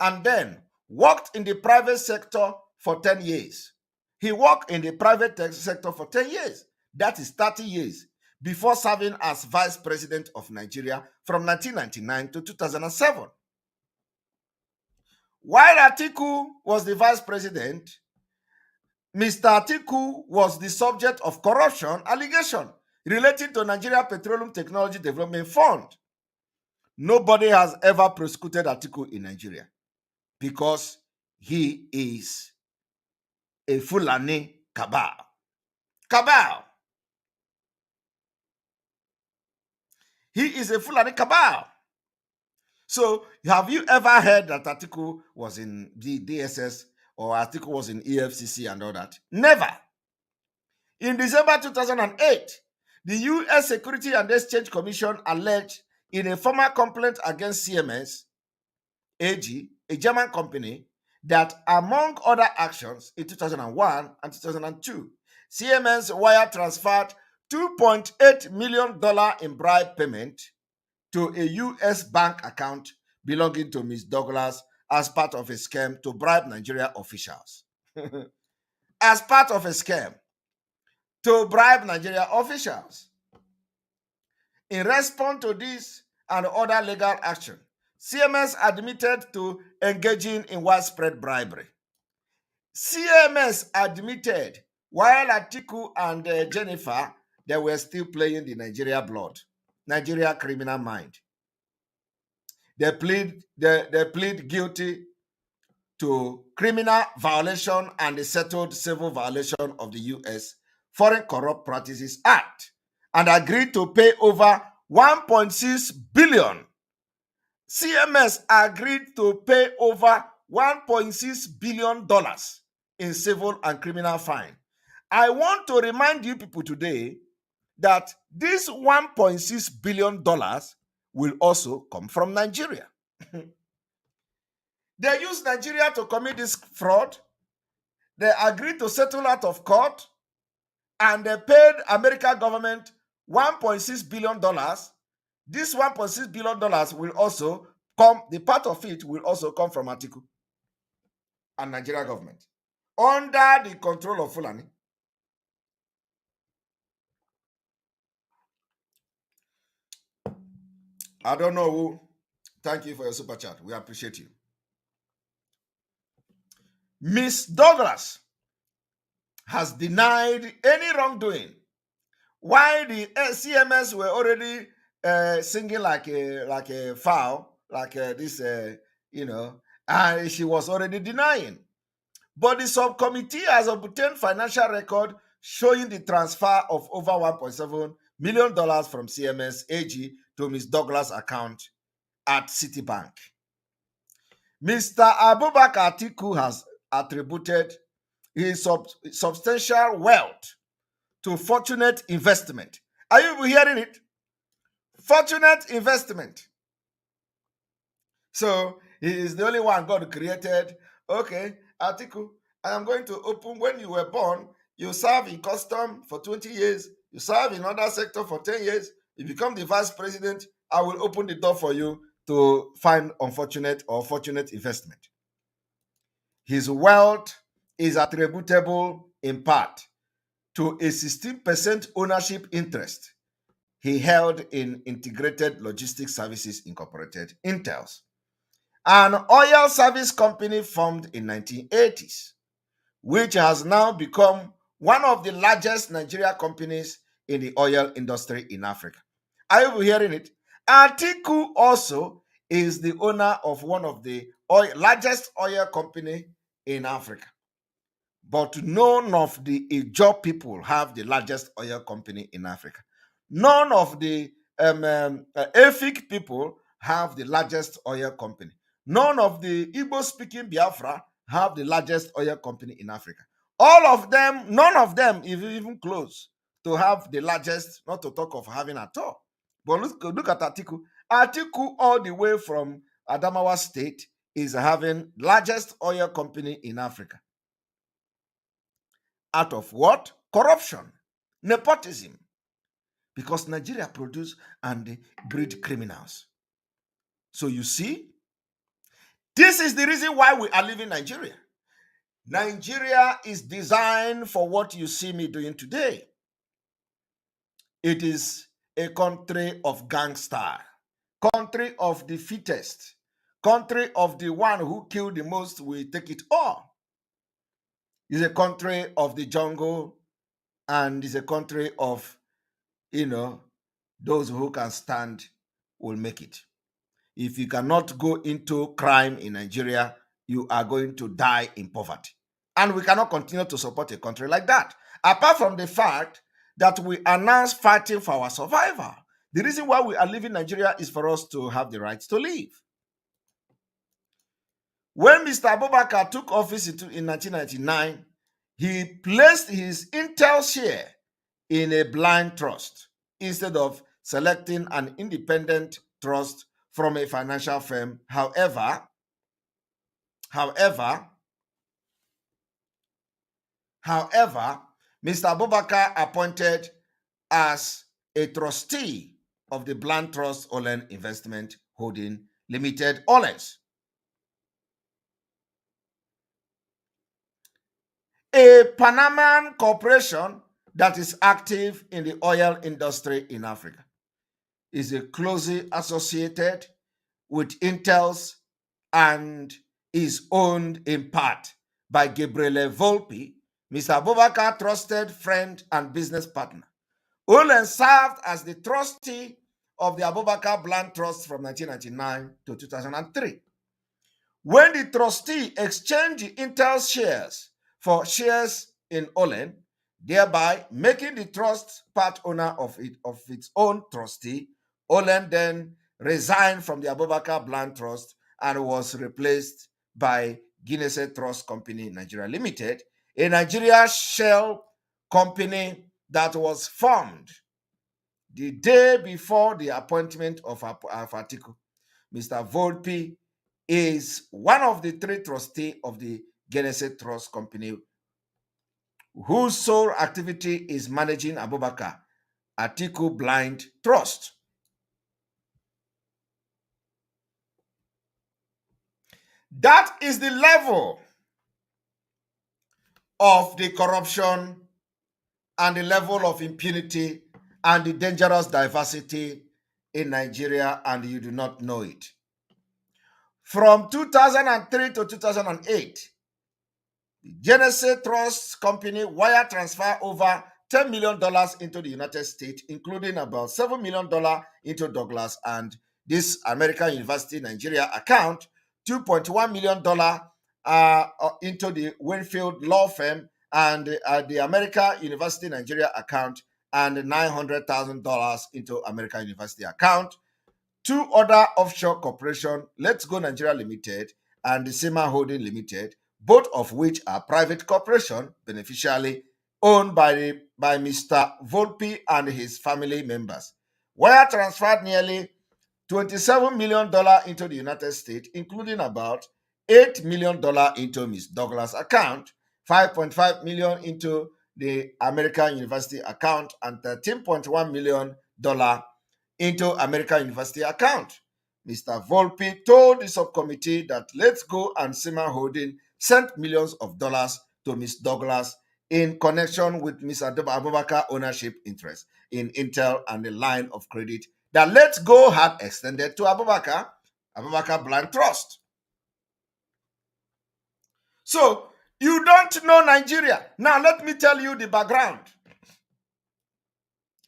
and then worked in the private sector for 10 years. He worked in the private sector for 10 years. That is 30 years before serving as Vice President of Nigeria from 1999 to 2007. While Atiku was the Vice President, Mr. Atiku was the subject of corruption allegation relating to Nigeria Petroleum Technology Development Fund. Nobody has ever prosecuted Atiku in Nigeria. because he is a Fulani cabal. Cabal. He is a Fulani cabal. So, have you ever heard that Atiku was in the DSS or Atiku was in EFCC and all that? Never. In December 2008, the U.S. Security and Exchange Commission alleged in a formal complaint against CMS AG, a German company, that among other actions in 2001 and 2002, CMS wire transferred $2.8 million in bribe payment to a U.S. bank account belonging to Ms. Douglas as part of a scam to bribe Nigeria officials. As part of a scam to bribe Nigeria officials. In response to this and other legal action, CMS admitted to engaging in widespread bribery. CMS admitted while Atiku and Jennifer, they were still playing the Nigeria blood, Nigeria criminal mind. They plead guilty to criminal violation and the settled civil violation of the U.S. Foreign Corrupt Practices Act and agreed to pay over 1.6 billion. CMS agreed to pay over $1.6 billion in civil and criminal fine. I want to remind you people today that this $1.6 billion will also come from Nigeria. They used Nigeria to commit this fraud. They agreed to settle out of court and they paid American government $1.6 billion. This $1.6 billion will also come, the part of it will also come from Atiku and Nigeria government under the control of Fulani. I don't know who. Thank you for your super chat. We appreciate you. Miss Douglas has denied any wrongdoing. While the CMS were already singing like a fowl, and she was already denying. But the subcommittee has obtained financial record showing the transfer of over $1.7 million from CMS AG to Ms. Douglas' account at Citibank. Mr. Abubakar Atiku has attributed his substantial wealth to Fortunate Investment. Are you hearing it? Fortunate Investment. So he is the only one God created. Okay, Atiku, I am going to open, when you were born, you serve in custom for 20 years, you serve in other sector for 10 years, you become the vice president, I will open the door for you to find unfortunate or fortunate investment. His wealth is attributable in part to a 16% ownership interest he held in Integrated Logistics Services Incorporated, Intels, an oil service company formed in 1980s, which has now become one of the largest Nigeria companies in the oil industry in Africa. Are you hearing it? Atiku also is the owner of one of the largest oil company in Africa. But none of the Ijaw people have the largest oil company in Africa. None of the Efik people have the largest oil company. None of the Igbo-speaking Biafra have the largest oil company in Africa. All of them, none of them is even close to have the largest, not to talk of having at all. But look at Atiku. Atiku, all the way from Adamawa State, is having largest oil company in Africa. Out of what? Corruption, nepotism. Because Nigeria produce and breed criminals. So you see, this is the reason why we are leaving Nigeria. Nigeria is designed for what you see me doing today. It is a country of gangster, country of the fittest, country of the one who killed the most will take it all. It's a country of the jungle, and it's a country of, those who can stand will make it. If you cannot go into crime in Nigeria, you are going to die in poverty. And we cannot continue to support a country like that. Apart from the fact that we are now fighting for our survival. The reason why we are leaving Nigeria is for us to have the right to live. When Mr. Abubakar took office in 1999, he placed his Intel share in a blind trust instead of selecting an independent trust from a financial firm. However, Mr. Abubakar appointed as a trustee of the Blind Trust Olen Investment Holding Limited, OLES, a Panamanian corporation that is active in the oil industry in Africa. Is closely associated with Intel's and is owned in part by Gabriele Volpi, Mr. Abubakar trusted friend and business partner. Olen served as the trustee of the Abubakar Blind Trust from 1999 to 2003. When the trustee exchanged Intel shares for shares in Olen, thereby making the trust part owner of its own trustee, Olen then resigned from the Abubakar Blind Trust and was replaced by Guinness Trust Company Nigeria Limited, a Nigeria shell company that was formed the day before the appointment of Atiku. Mr. Volpi is one of the three trustees of the Guinness Trust Company whose sole activity is managing Abubakar Atiku Blind Trust. That is the level of the corruption and the level of impunity and the dangerous diversity in Nigeria, and you do not know it. From 2003 to 2008, the Genesis Trust Company wire transfer over $10 million into the United States, including about $7 million into Douglas and this American University Nigeria account, $2.1 million into the Winfield Law Firm and the American University Nigeria account, and $900,000 into American University account. Two other offshore corporations, Let's Go Nigeria Limited and the Sema Holding Limited, both of which are private corporations beneficially owned by Mr. Volpi and his family members. Wire transferred nearly $27 million into the United States, including about $8 million into Ms. Douglas' account, $5.5 million into the American University account, and $13.1 million into American University account. Mr. Volpi told the subcommittee that Let's Go and Sema Holding sent millions of dollars to Ms. Douglas in connection with Ms. Abubakar ownership interest in Intel and the line of credit that Let's Go had extended to Abubakar Blind Trust. So, you don't know Nigeria. Now, let me tell you the background.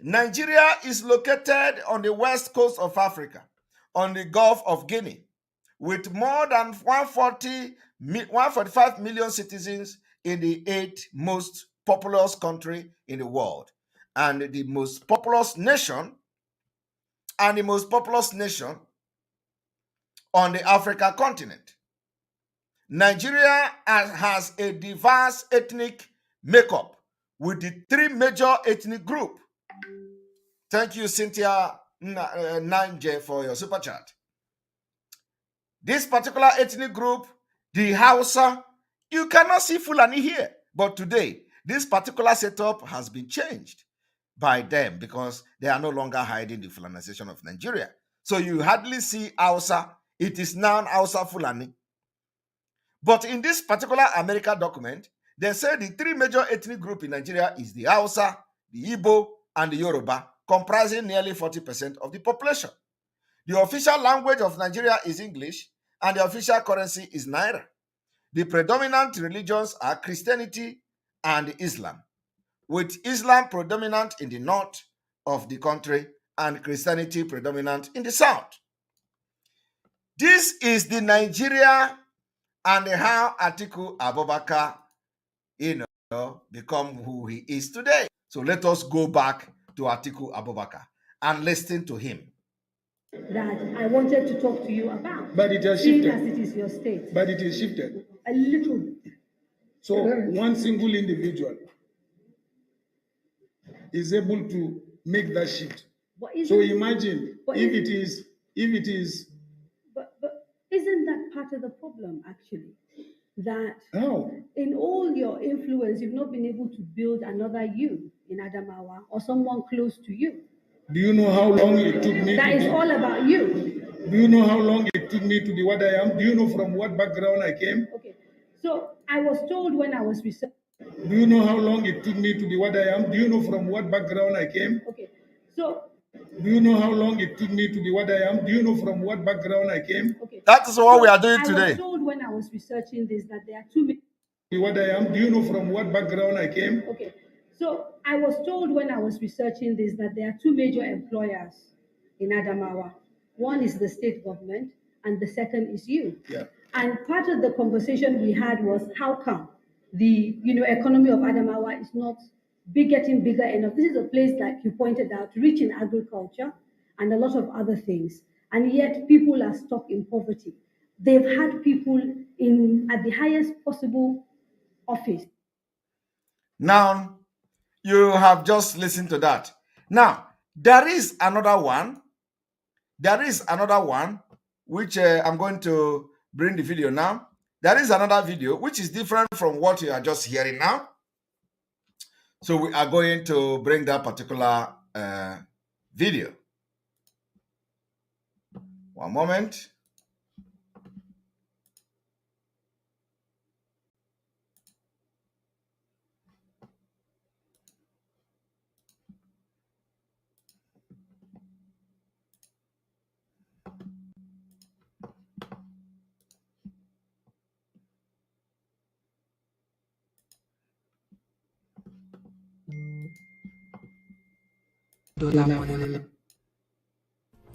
Nigeria is located on the west coast of Africa, on the Gulf of Guinea, with more than 145 million citizens in the 8th most populous country in the world, and the most populous nation, on the African continent. Nigeria has a diverse ethnic makeup with the three major ethnic groups. Thank you, Cynthia Nanje, for your super chat. This particular ethnic group, the Hausa, you cannot see Fulani here. But today, this particular setup has been changed by them because they are no longer hiding the Fulanization of Nigeria. So you hardly see Hausa. It is now Hausa Fulani. But in this particular American document, they say the three major ethnic groups in Nigeria is the Hausa, the Igbo, and the Yoruba, comprising nearly 40% of the population. The official language of Nigeria is English, and the official currency is Naira. The predominant religions are Christianity and Islam, with Islam predominant in the north of the country and Christianity predominant in the south. This is the Nigeria and how Atiku Abubakar, become who he is today. So let us go back to Atiku Abubakar and listen to him. That I wanted to talk to you about. But it has shifted. As it is your state. But it is shifted. A little bit. So one single individual is able to make that shift. So imagine if it is. But isn't that part of the problem, actually? That How? In all your influence, you've not been able to build another you in Adamawa or someone close to you. Do you know how long it took me? That is all about you. Do you know how long it took me to be what I am? Do you know from what background I came? Okay. So I was told when I was researching. Do you know how long it took me to be what I am? Do you know from what background I came? Okay. So do you know how long it took me to be what I am? Do you know from what background I came? Okay. That is what we are doing today. I was told when I was researching this that there are two. What I am? Do you know from what background I came? Okay. So I was told when I was researching this that there are two major employers in Adamawa. One is the state government, and the second is you. Yeah. And part of the conversation we had was how come the economy of Adamawa is not getting bigger enough. This is a place, like you pointed out, rich in agriculture and a lot of other things, and yet people are stuck in poverty. They've had people at the highest possible office. Now, you have just listened to that. Now, there is another one. There is another one, which I'm going to bring the video now. There is another video, which is different from what you are just hearing now. So we are going to bring that particular video. One moment.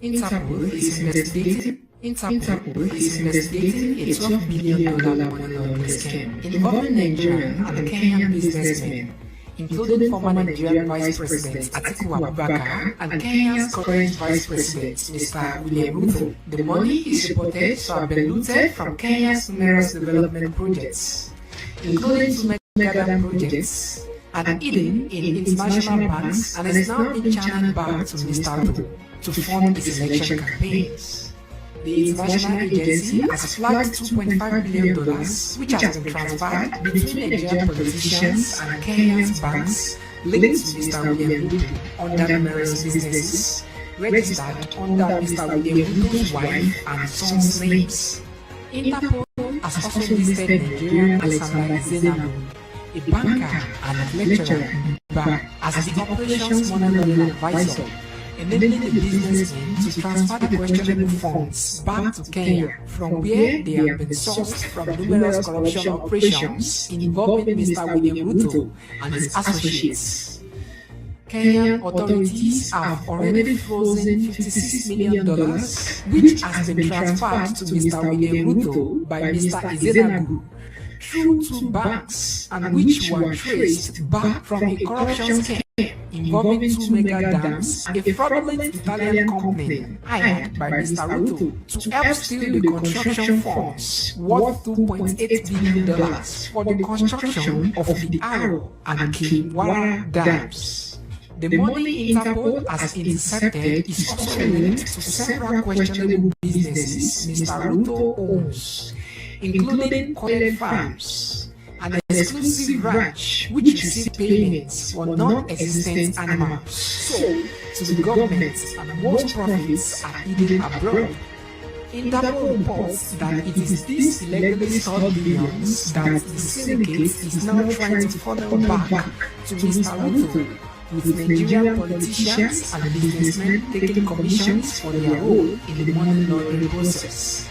Interpol is investigating a $12 billion money laundering scam involving Nigerian and Kenyan businessmen, including former Nigerian Vice President Atiku Abubakar and Kenya's current Vice President, Mr. William Ruto. The money is reported to have been looted from Kenya's numerous development projects, including two mega dam projects, and hidden in international banks, and is now being channeled back to Mr. Ruto to fund his election campaigns. The international agency has flagged $2.5 billion, which has been transferred between Nigerian politicians and Kenyan banks linked to Mr. William Ruto under numerous businesses registered under Mr. William Ruto's wife and son's names. Interpol has also listed Nigerian Alexander Zenabu, a banker and a lecturer in Dubai, as the operations money laundering advisor, enabling the businessmen to transfer the questionable funds back to Kenya, from where they have been sourced from numerous corruption operations involving Mr. William Ruto and his associates. Kenyan authorities have already frozen $56 million, which has been transferred to Mr. William Ruto by Mr. Ezenagu through two banks, and which were traced back from a corruption scam involving two mega dams, a fraudulent Italian company hired by Mr. Ruto to help steal the construction funds worth $2.8 billion for the construction of the Aro and Kiwara dams. The money Interpol has intercepted is also linked to several questionable businesses Mr. Ruto owns, including coil farms, an exclusive ranch which received payments for non-existent animals sold to the government, and most profits are hidden abroad. Interpol reports that it is these illegally stored billions that the syndicate is now trying to funnel back to Mr. Ruto, with Nigerian politicians and businessmen taking commissions for their role in the money laundering process.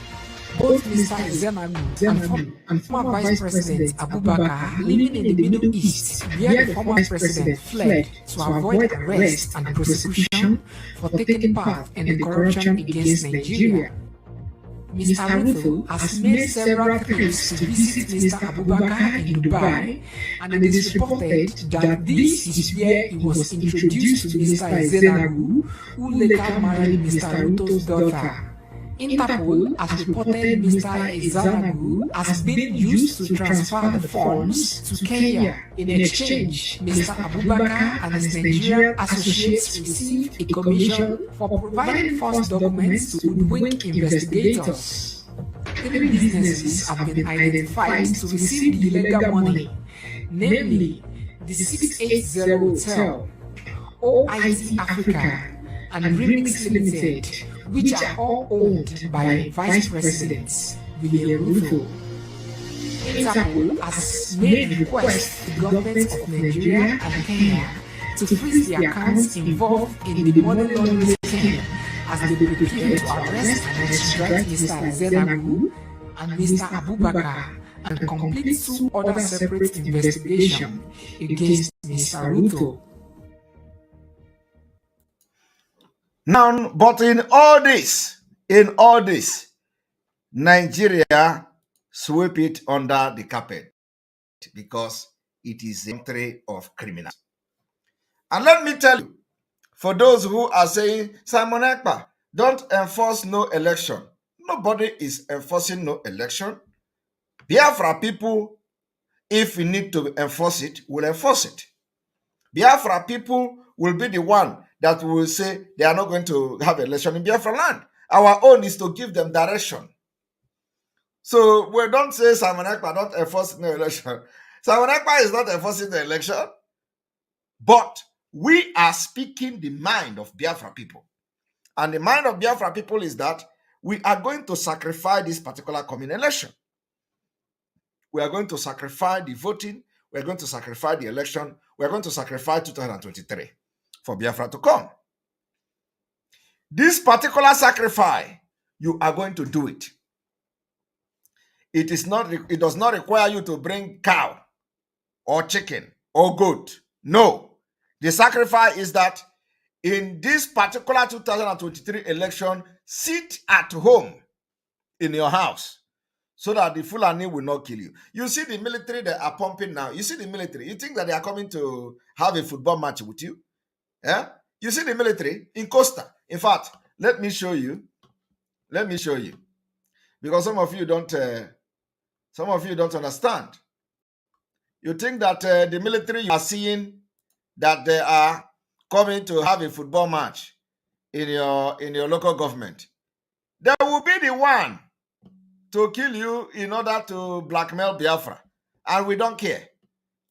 Both Mr. Ezenagu and former Vice President Abubakar, living in the Middle East, where the former president fled to avoid arrest and prosecution for taking part in the corruption against Nigeria. Mr. Ruto has made several trips to visit Mr. Abubakar in Dubai, and it is reported that this is where he was introduced to Mr. Ezenagu, who later married Mr. Ruto's daughter. Interpol has reported Mr. Ezenagu has been used to transfer the funds to Kenya. In exchange, Mr. Abubakar and his Nigerian associates received a commission for providing false documents to hoodwink investigators. 3 businesses have been identified to receive the illegal money, namely the 680 Hotel, OIT Africa, and Remix Limited, which are all owned by Vice President William Ruto. Interpol has made requests to the governments of Nigeria and Kenya to freeze the accounts involved in the money laundering scheme as they prepare to arrest and extradite Mr. Ezenagu and Mr. Abubakar and complete 2 other separate investigations against Mr. Ruto. Now, but in all this, Nigeria sweep it under the carpet because it is a country of criminals. And let me tell you, for those who are saying, Simon Ekpa, don't enforce no election. Nobody is enforcing no election. Biafra people, if we need to enforce it, will enforce it. Biafra people will be the one that will say they are not going to have election in Biafra land. Our own is to give them direction. So we don't say Simon Ekpa don't enforce no election. Simon Ekpa is not enforcing the election, but we are speaking the mind of Biafra people. And the mind of Biafra people is that we are going to sacrifice this particular coming election. We are going to sacrifice the voting. We are going to sacrifice the election. We are going to sacrifice 2023 for Biafra to come. This particular sacrifice, you are going to do it. It does not require you to bring cow or chicken or goat. No. The sacrifice is that in this particular 2023 election, sit at home in your house so that the Fulani will not kill you. You see the military that are pumping now. You see the military. You think that they are coming to have a football match with you? Yeah? You see the military in Costa. In fact, let me show you. Let me show you. Because some of you don't understand. You think that the military you are seeing that they are coming to have a football match in your local government. They will be the one to kill you in order to blackmail Biafra. And we don't care.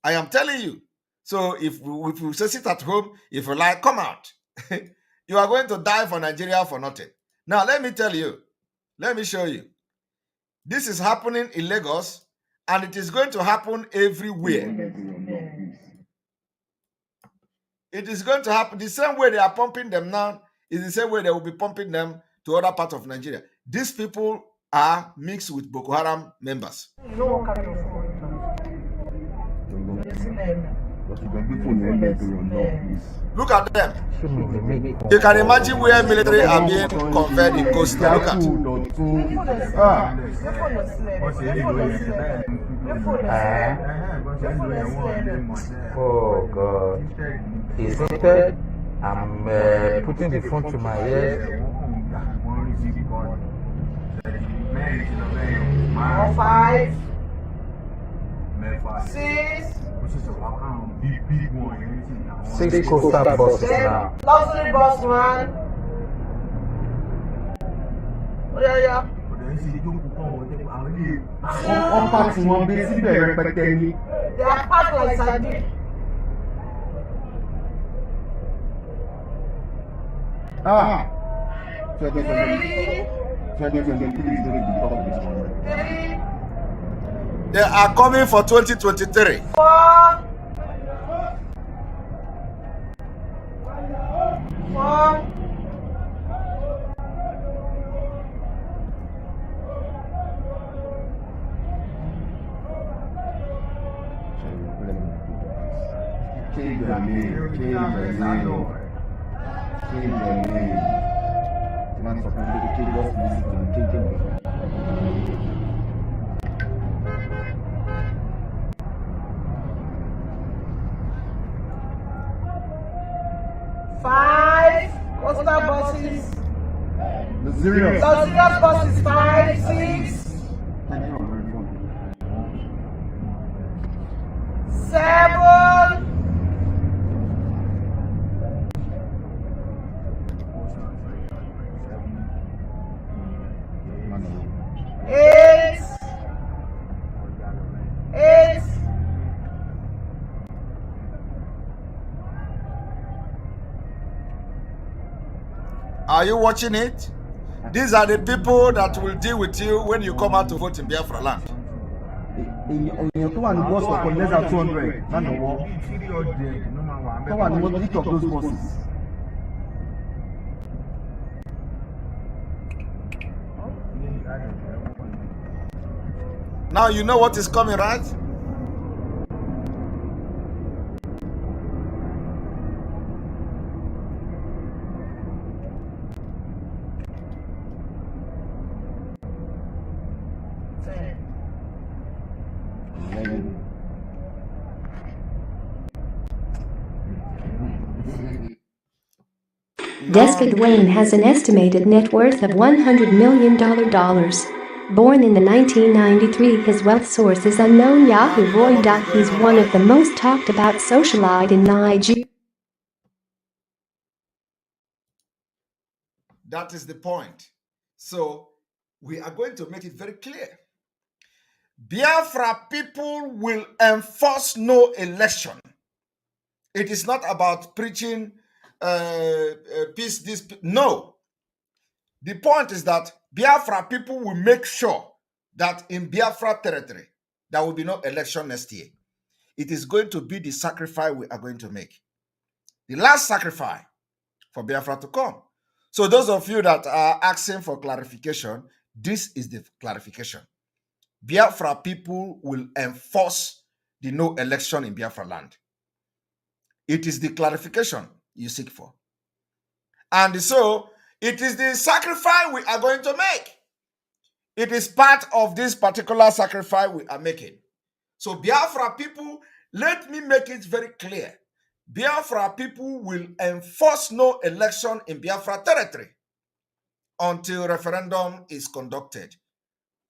I am telling you. So if you say sit at home, if you like, come out. You are going to die for Nigeria for nothing. Now, let me tell you. Let me show you. This is happening in Lagos, and it is going to happen everywhere. It is going to happen the same way they are pumping them now is the same way they will be pumping them to other parts of Nigeria. These people are mixed with Boko Haram members. Look at them. You can imagine where military are being converted in Costa. Look at. Oh God. He said, I'm putting the phone to my ear. 5, 6. 6 coastal buses now. Luxury bus, man. Oh, yeah. They are packed like sardines. They are coming for 2023. 4. Change your name. Man, so can change just listen to change. buses. Luxurious buses 5, 6, 7, 8, 8. Are you watching it? These are the people that will deal with you when you come out to vote in Biafra land. èèyàn tó wà ní bus for less than 200 lánàá tó wà ní each of those buses. Now you know what is coming, right? Despa Dwayne has an estimated net worth of $100 million. Born in the 1993, his wealth source is unknown. Yahoo Boy. He's one of the most talked about socialite in Nigeria. That is the point. So we are going to make it very clear. Biafra people will enforce no election. It is not about preaching peace. No. The point is that Biafra people will make sure that in Biafra territory, there will be no election next year. It is going to be the sacrifice we are going to make. The last sacrifice for Biafra to come. So those of you that are asking for clarification, this is the clarification. Biafra people will enforce the no election in Biafra land. It is the clarification you seek for. And so, it is the sacrifice we are going to make. It is part of this particular sacrifice we are making. So, Biafra people, let me make it very clear. Biafra people will enforce no election in Biafra territory until referendum is conducted.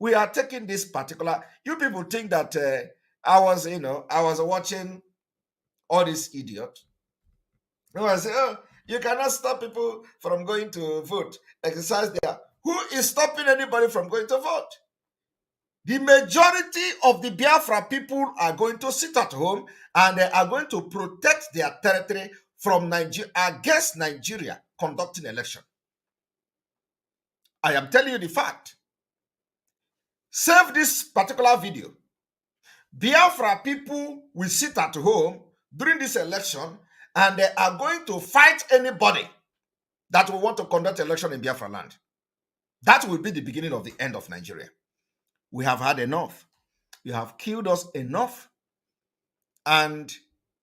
We are taking this particular. You people think that I was watching all these idiots. I say, oh, you cannot stop people from going to vote, exercise there. Who is stopping anybody from going to vote? The majority of the Biafra people are going to sit at home and they are going to protect their territory from Nigeria against Nigeria conducting election. I am telling you the fact. Save this particular video. Biafra people will sit at home during this election and they are going to fight anybody that will want to conduct election in Biafra land. That will be the beginning of the end of Nigeria. We have had enough. You have killed us enough. And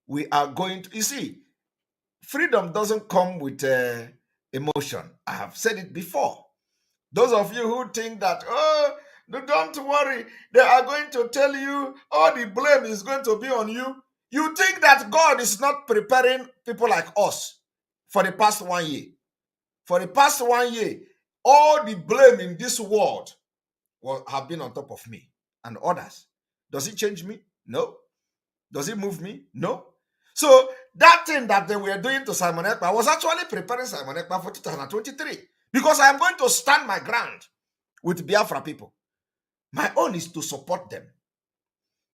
we are going to, you see, freedom doesn't come with emotion. I have said it before. Those of you who think that, oh, don't worry, they are going to tell you, all the blame is going to be on you. You think that God is not preparing people like us for the past 1 year. For the past 1 year, all the blame in this world have been on top of me and others. Does it change me? No. Does it move me? No. So that thing that they were doing to Simon Ekpa was actually preparing Simon Ekpa for 2023 because I am going to stand my ground with Biafra people. My own is to support them.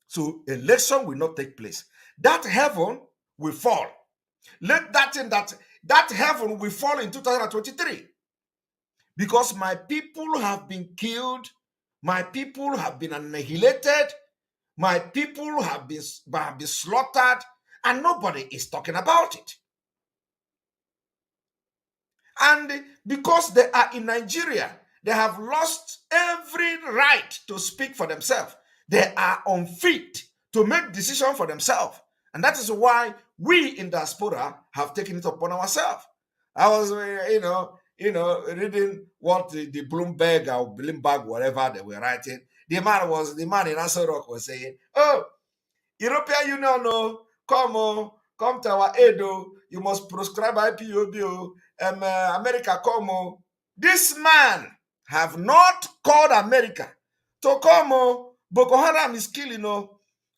So election will not take place. That heaven will fall. Let that thing that heaven will fall in 2023. Because my people have been killed, my people have been annihilated, my people have been slaughtered, and nobody is talking about it. And because they are in Nigeria, they have lost every right to speak for themselves. They are unfit to make decisions for themselves. And that is why we in diaspora have taken it upon ourselves. I was, reading what the Bloomberg or Bloomberg, whatever they were writing. The man in Aso Rock was saying, oh, European Union, come to our aid, you must prescribe IPOB, America come. This man have not called America to come. Boko Haram is killing.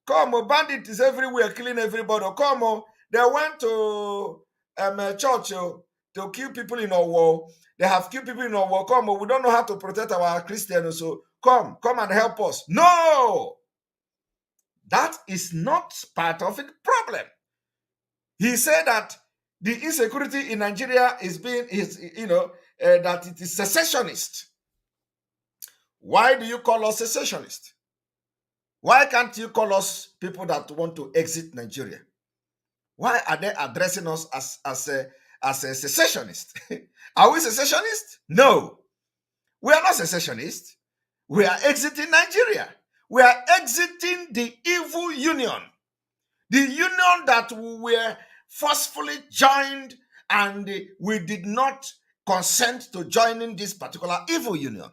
Come, bandit is everywhere, killing everybody. Come, they went to church to kill people in our war. They have killed people in our war. Come, we don't know how to protect our Christians. So come and help us. No, that is not part of the problem. He said that the insecurity in Nigeria that it is secessionist. Why do you call us secessionist? Why can't you call us people that want to exit Nigeria? Why are they addressing us as a secessionist? Are we secessionists? No. We are not secessionists. We are exiting Nigeria. We are exiting the evil union. The union that we were forcefully joined, and we did not consent to joining this particular evil union.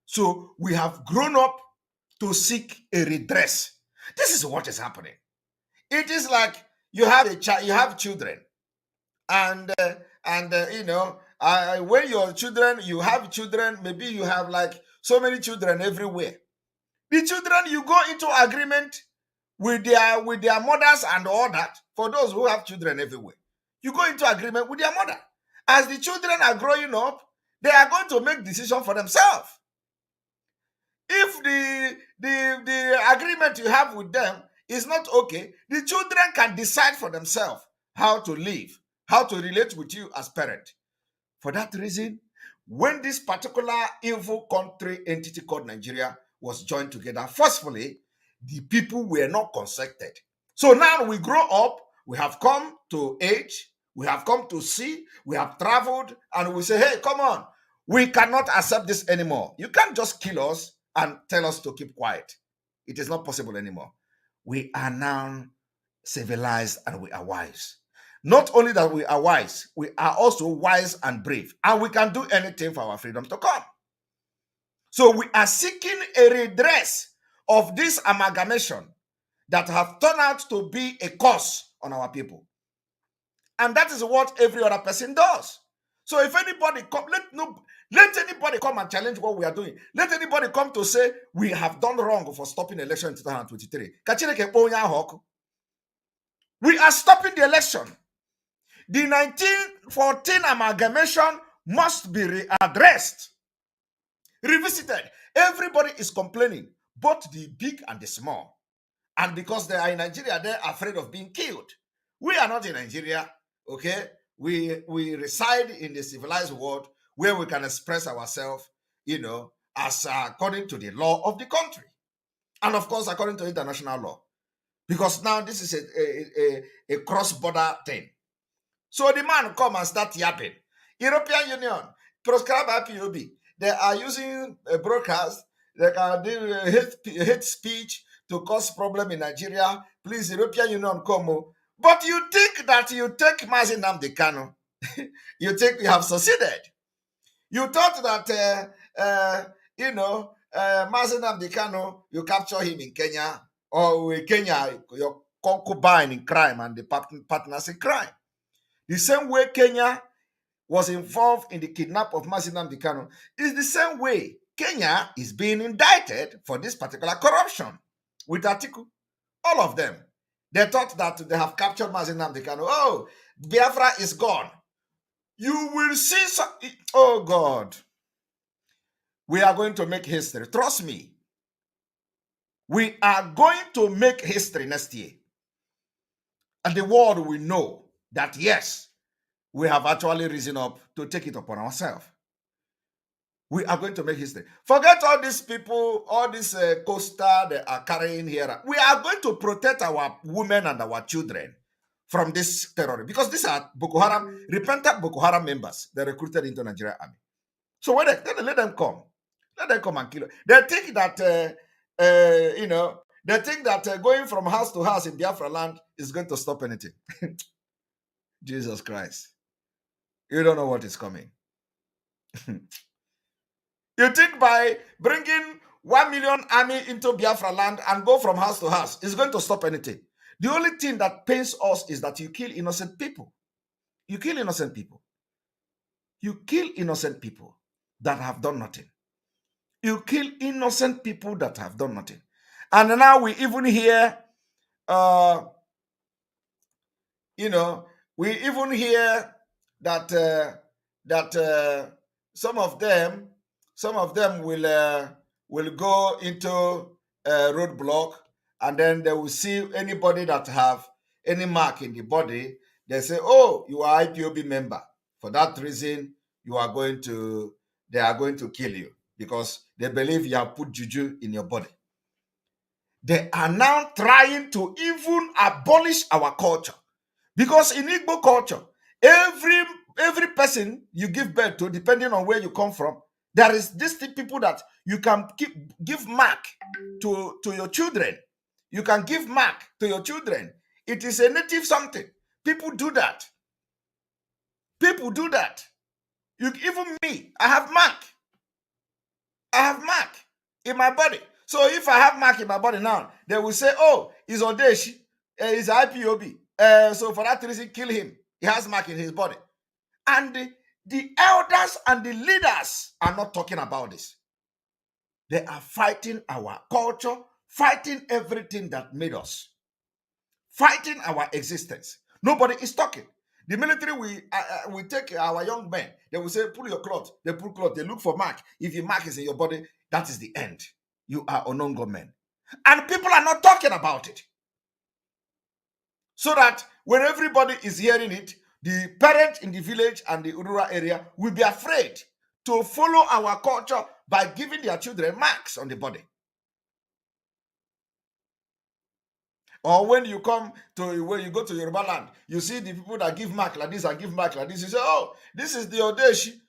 So we have grown up to seek a redress. This is what is happening. It is like you have a child, you have children, and when your children, you have children, maybe you have like so many children everywhere. The children, you go into agreement with their mothers and all that. For those who have children everywhere, you go into agreement with their mother. As the children are growing up, they are going to make decisions for themselves. If the agreement you have with them is not okay, the children can decide for themselves how to live, how to relate with you as parent. For that reason, when this particular evil country entity called Nigeria was joined together forcefully, the people were not consulted. So now we grow up, we have come to age, we have come to see, we have traveled, and we say, hey, come on, we cannot accept this anymore. You can't just kill us and tell us to keep quiet. It is not possible anymore. We are now civilized and we are wise. Not only that we are wise, we are also wise and brave, and we can do anything for our freedom to come. So we are seeking a redress of this amalgamation that have turned out to be a curse on our people. And that is what every other person does. So if anybody come, let anybody come and challenge what we are doing. Let anybody come to say we have done wrong for stopping the election in 2023. We are stopping the election. The 1914 amalgamation must be readdressed, revisited. Everybody is complaining, both the big and the small. And because they are in Nigeria, they're afraid of being killed. We are not in Nigeria, okay? We reside in the civilized world where we can express ourselves, as according to the law of the country. And of course, according to international law. Because now this is a cross-border thing. So the man come and start yapping. European Union, proscribed by POB. They are using a broadcast. They can do hate speech to cause problem in Nigeria. Please, European Union, come. But you think that you take Mazi Nnamdi Kanu. You think you have succeeded. You thought that, Mazi Nnamdi Kanu, you capture him in Kenya. Or in Kenya, your concubine in crime and the partners in crime. The same way Kenya was involved in the kidnap of Mazi Nnamdi Kanu is the same way Kenya is being indicted for this particular corruption with Atiku. All of them. They thought that they have captured Mazi Nnamdi Kanu. Oh, Biafra is gone. You will see some... Oh, God. We are going to make history. Trust me. We are going to make history next year. And the world will know that, yes, we have actually risen up to take it upon ourselves. We are going to make history. Forget all these people, all this coaster they are carrying here. We are going to protect our women and our children from this terror. Because these are Boko Haram, repentant Boko Haram members. They recruited into Nigerian army. So when let them come. Let them come and kill them. They think that, they think that going from house to house in Biafra land is going to stop anything. Jesus Christ. You don't know what is coming. You think by bringing 1 million army into Biafra land and go from house to house is going to stop anything. The only thing that pains us is that you kill innocent people. You kill innocent people. You kill innocent people that have done nothing. You kill innocent people that have done nothing. And now we even hear, we even hear that some of them will go into a roadblock, and then they will see anybody that have any mark in the body. They say, "Oh, you are IPOB member. For that reason, they are going to kill you because they believe you have put juju in your body." They are now trying to even abolish our culture. Because in Igbo culture, every person you give birth to, depending on where you come from, there is distinct people that you can give mark to your children. You can give mark to your children. It is a native something. People do that. People do that. Even me, I have mark. I have mark in my body. So if I have mark in my body now, they will say, "Oh, he's Odeshi, he's IPOB. So for that reason, kill him. He has mark in his body." And the elders and the leaders are not talking about this. They are fighting our culture, fighting everything that made us, fighting our existence. Nobody is talking. The military, we take our young men. They will say, "Pull your cloth." They pull cloth. They look for mark. If your mark is in your body, that is the end. You are Onongo men. And people are not talking about it. So that when everybody is hearing it, the parent in the village and the rural area will be afraid to follow our culture by giving their children marks on the body. Or when you go to Yoruba land, you see the people that give mark like this and give mark like this. You say, "Oh, this is the Odeshi,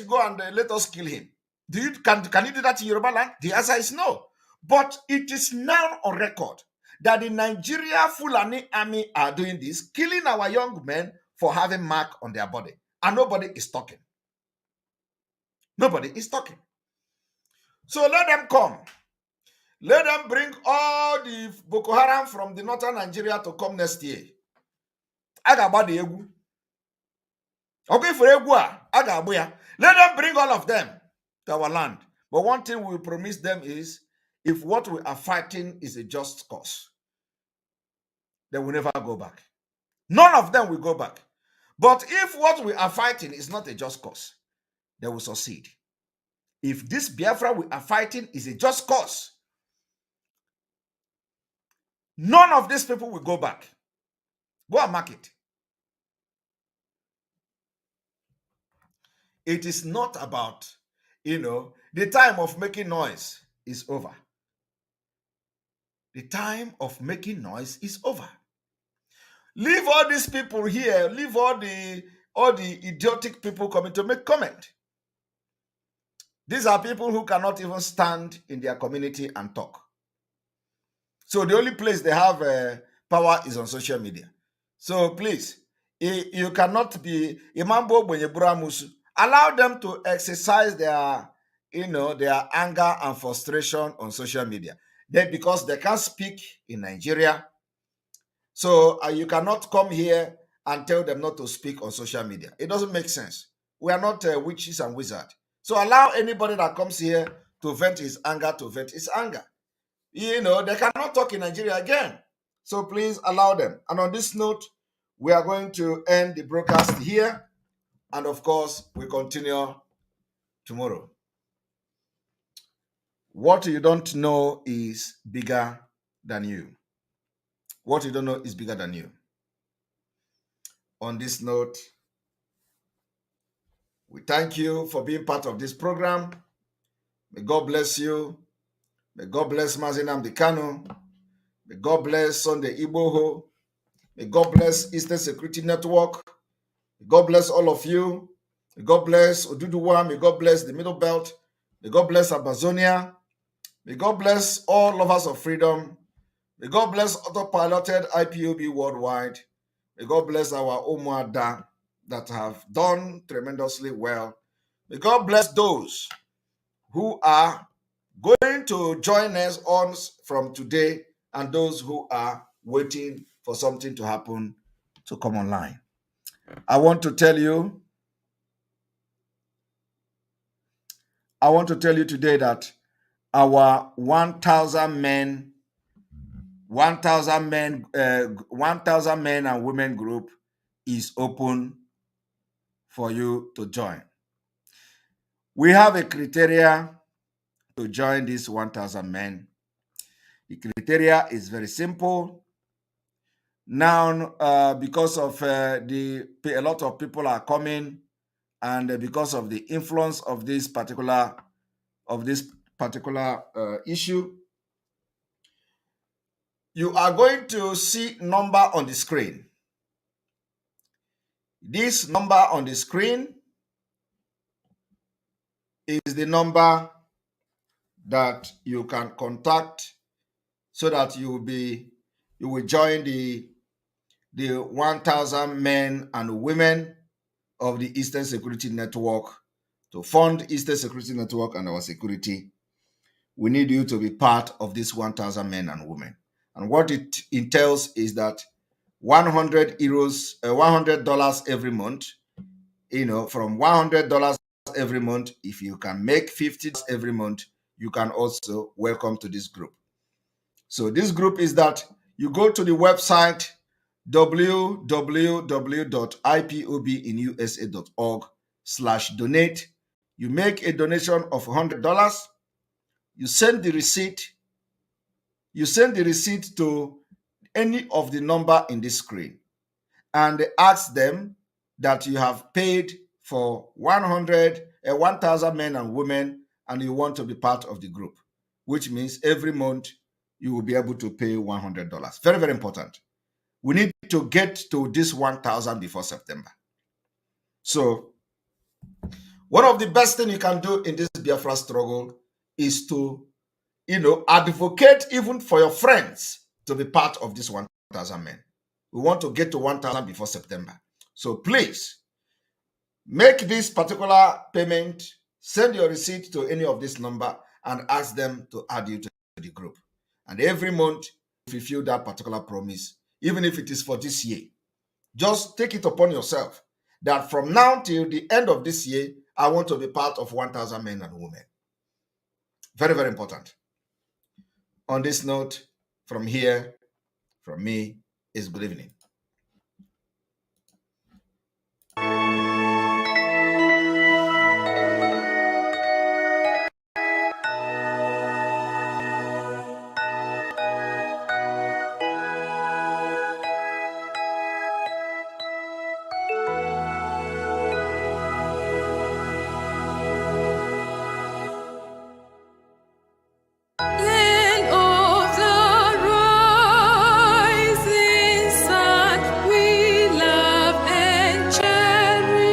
go and let us kill him." Can you do that in Yoruba land? The answer is no. But it is now on record that the Nigeria Fulani army are doing this, killing our young men for having mark on their body. And nobody is talking. Nobody is talking. So let them come. Let them bring all the Boko Haram from the northern Nigeria to come next year. Agaba the Egu. Okay, for Egu, Agabuya. Let them bring all of them to our land. But one thing we promise them is, if what we are fighting is a just cause, they will never go back. None of them will go back. But if what we are fighting is not a just cause, they will succeed. If this Biafra we are fighting is a just cause, none of these people will go back. Go and mark it. It is not about, the time of making noise is over. The time of making noise is over. Leave all these people here. Leave all the idiotic people coming to make comment. These are people who cannot even stand in their community and talk. So the only place they have power is on social media. So please, you cannot be Imambo Bonyebura Musu. Allow them to exercise their anger and frustration on social media. Because they can't speak in Nigeria. So you cannot come here and tell them not to speak on social media. It doesn't make sense. We are not witches and wizards. So allow anybody that comes here to vent his anger to vent his anger. They cannot talk in Nigeria again. So please allow them. And on this note, we are going to end the broadcast here. And of course, we continue tomorrow. What you don't know is bigger than you. What you don't know is bigger than you. On this note, we thank you for being part of this program. May God bless you. May God bless Mazinam Dikano. May God bless Sunday Igboho. May God bless Eastern Security Network. May God bless all of you. May God bless Oduduwa. May God bless the Middle Belt. May God bless Amazonia. May God bless all lovers of freedom. May God bless autopiloted IPOB worldwide. May God bless our Omuada that have done tremendously well. May God bless those who are going to join us on from today and those who are waiting for something to happen to come online. I want to tell you I want to tell you today that our 1,000 men and women group is open for you to join. We have a criteria to join this 1,000 men. The criteria is very simple. Now, because of a lot of people are coming, and because of the influence of this particular issue, you are going to see number on the screen. This number on the screen is the number that you can contact so that you will join the 1,000 men and women of the Eastern Security Network to fund Eastern Security Network and our security. We need you to be part of this 1,000 men and women. And what it entails is that $100 every month, from $100 every month, if you can make $50 every month, you can also welcome to this group. So this group is that you go to the website www.ipobinusa.org/donate. You make a donation of $100. You send the receipt. You send the receipt to any of the number in this screen and ask them that you have paid for 1,000 men and women and you want to be part of the group, which means every month you will be able to pay $100. Very, very important. We need to get to this 1,000 before September. So one of the best things you can do in this Biafra struggle is to, advocate even for your friends to be part of this 1,000 men. We want to get to 1,000 before September. So please make this particular payment, send your receipt to any of this number and ask them to add you to the group. And every month, fulfill that particular promise, even if it is for this year. Just take it upon yourself that from now till the end of this year, I want to be part of 1,000 men and women. Very, very important. On this note, from me, is good evening. Rising sun, we love and cherish.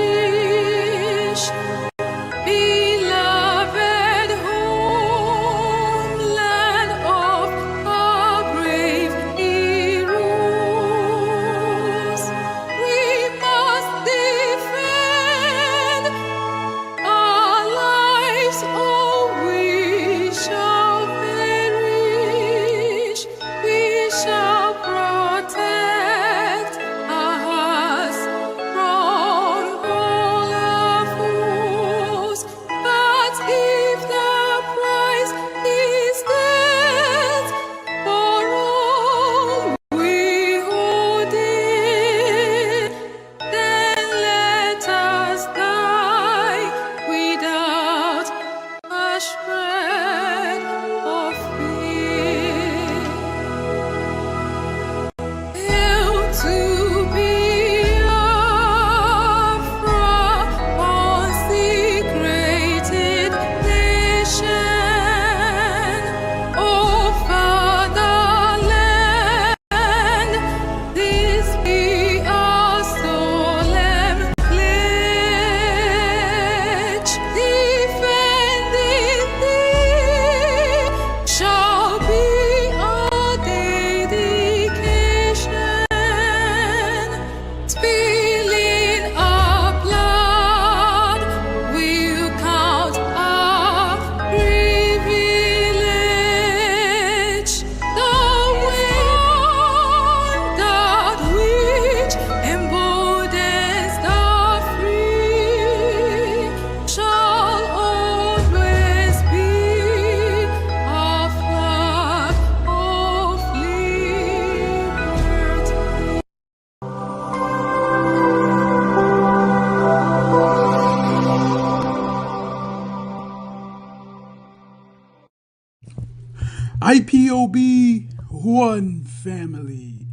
IPOB one family.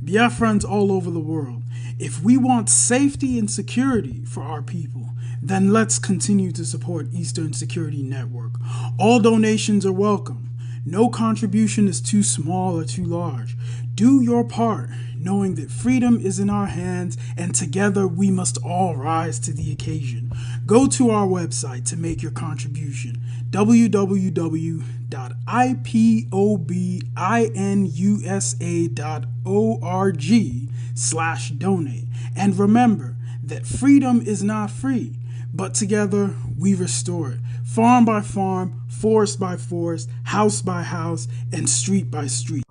Biafrans all over the world. If we want safety and security for our people, then let's continue to support Eastern Security Network. All donations are welcome. No contribution is too small or too large. Do your part, knowing that freedom is in our hands and together we must all rise to the occasion. Go to our website to make your contribution, www.ipobinUSA.org/donate. And remember that freedom is not free, but together we restore it. Farm by farm, forest by forest, house by house, and street by street.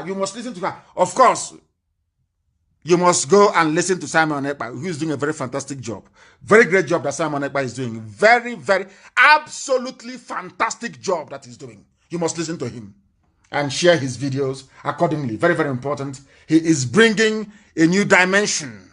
You must listen to her. Of course, you must go and listen to Simon Ekpa, who is doing a very fantastic job. Very great job that Simon Ekpa is doing. Very, very, absolutely fantastic job that he's doing. You must listen to him and share his videos accordingly. Very, very important. He is bringing a new dimension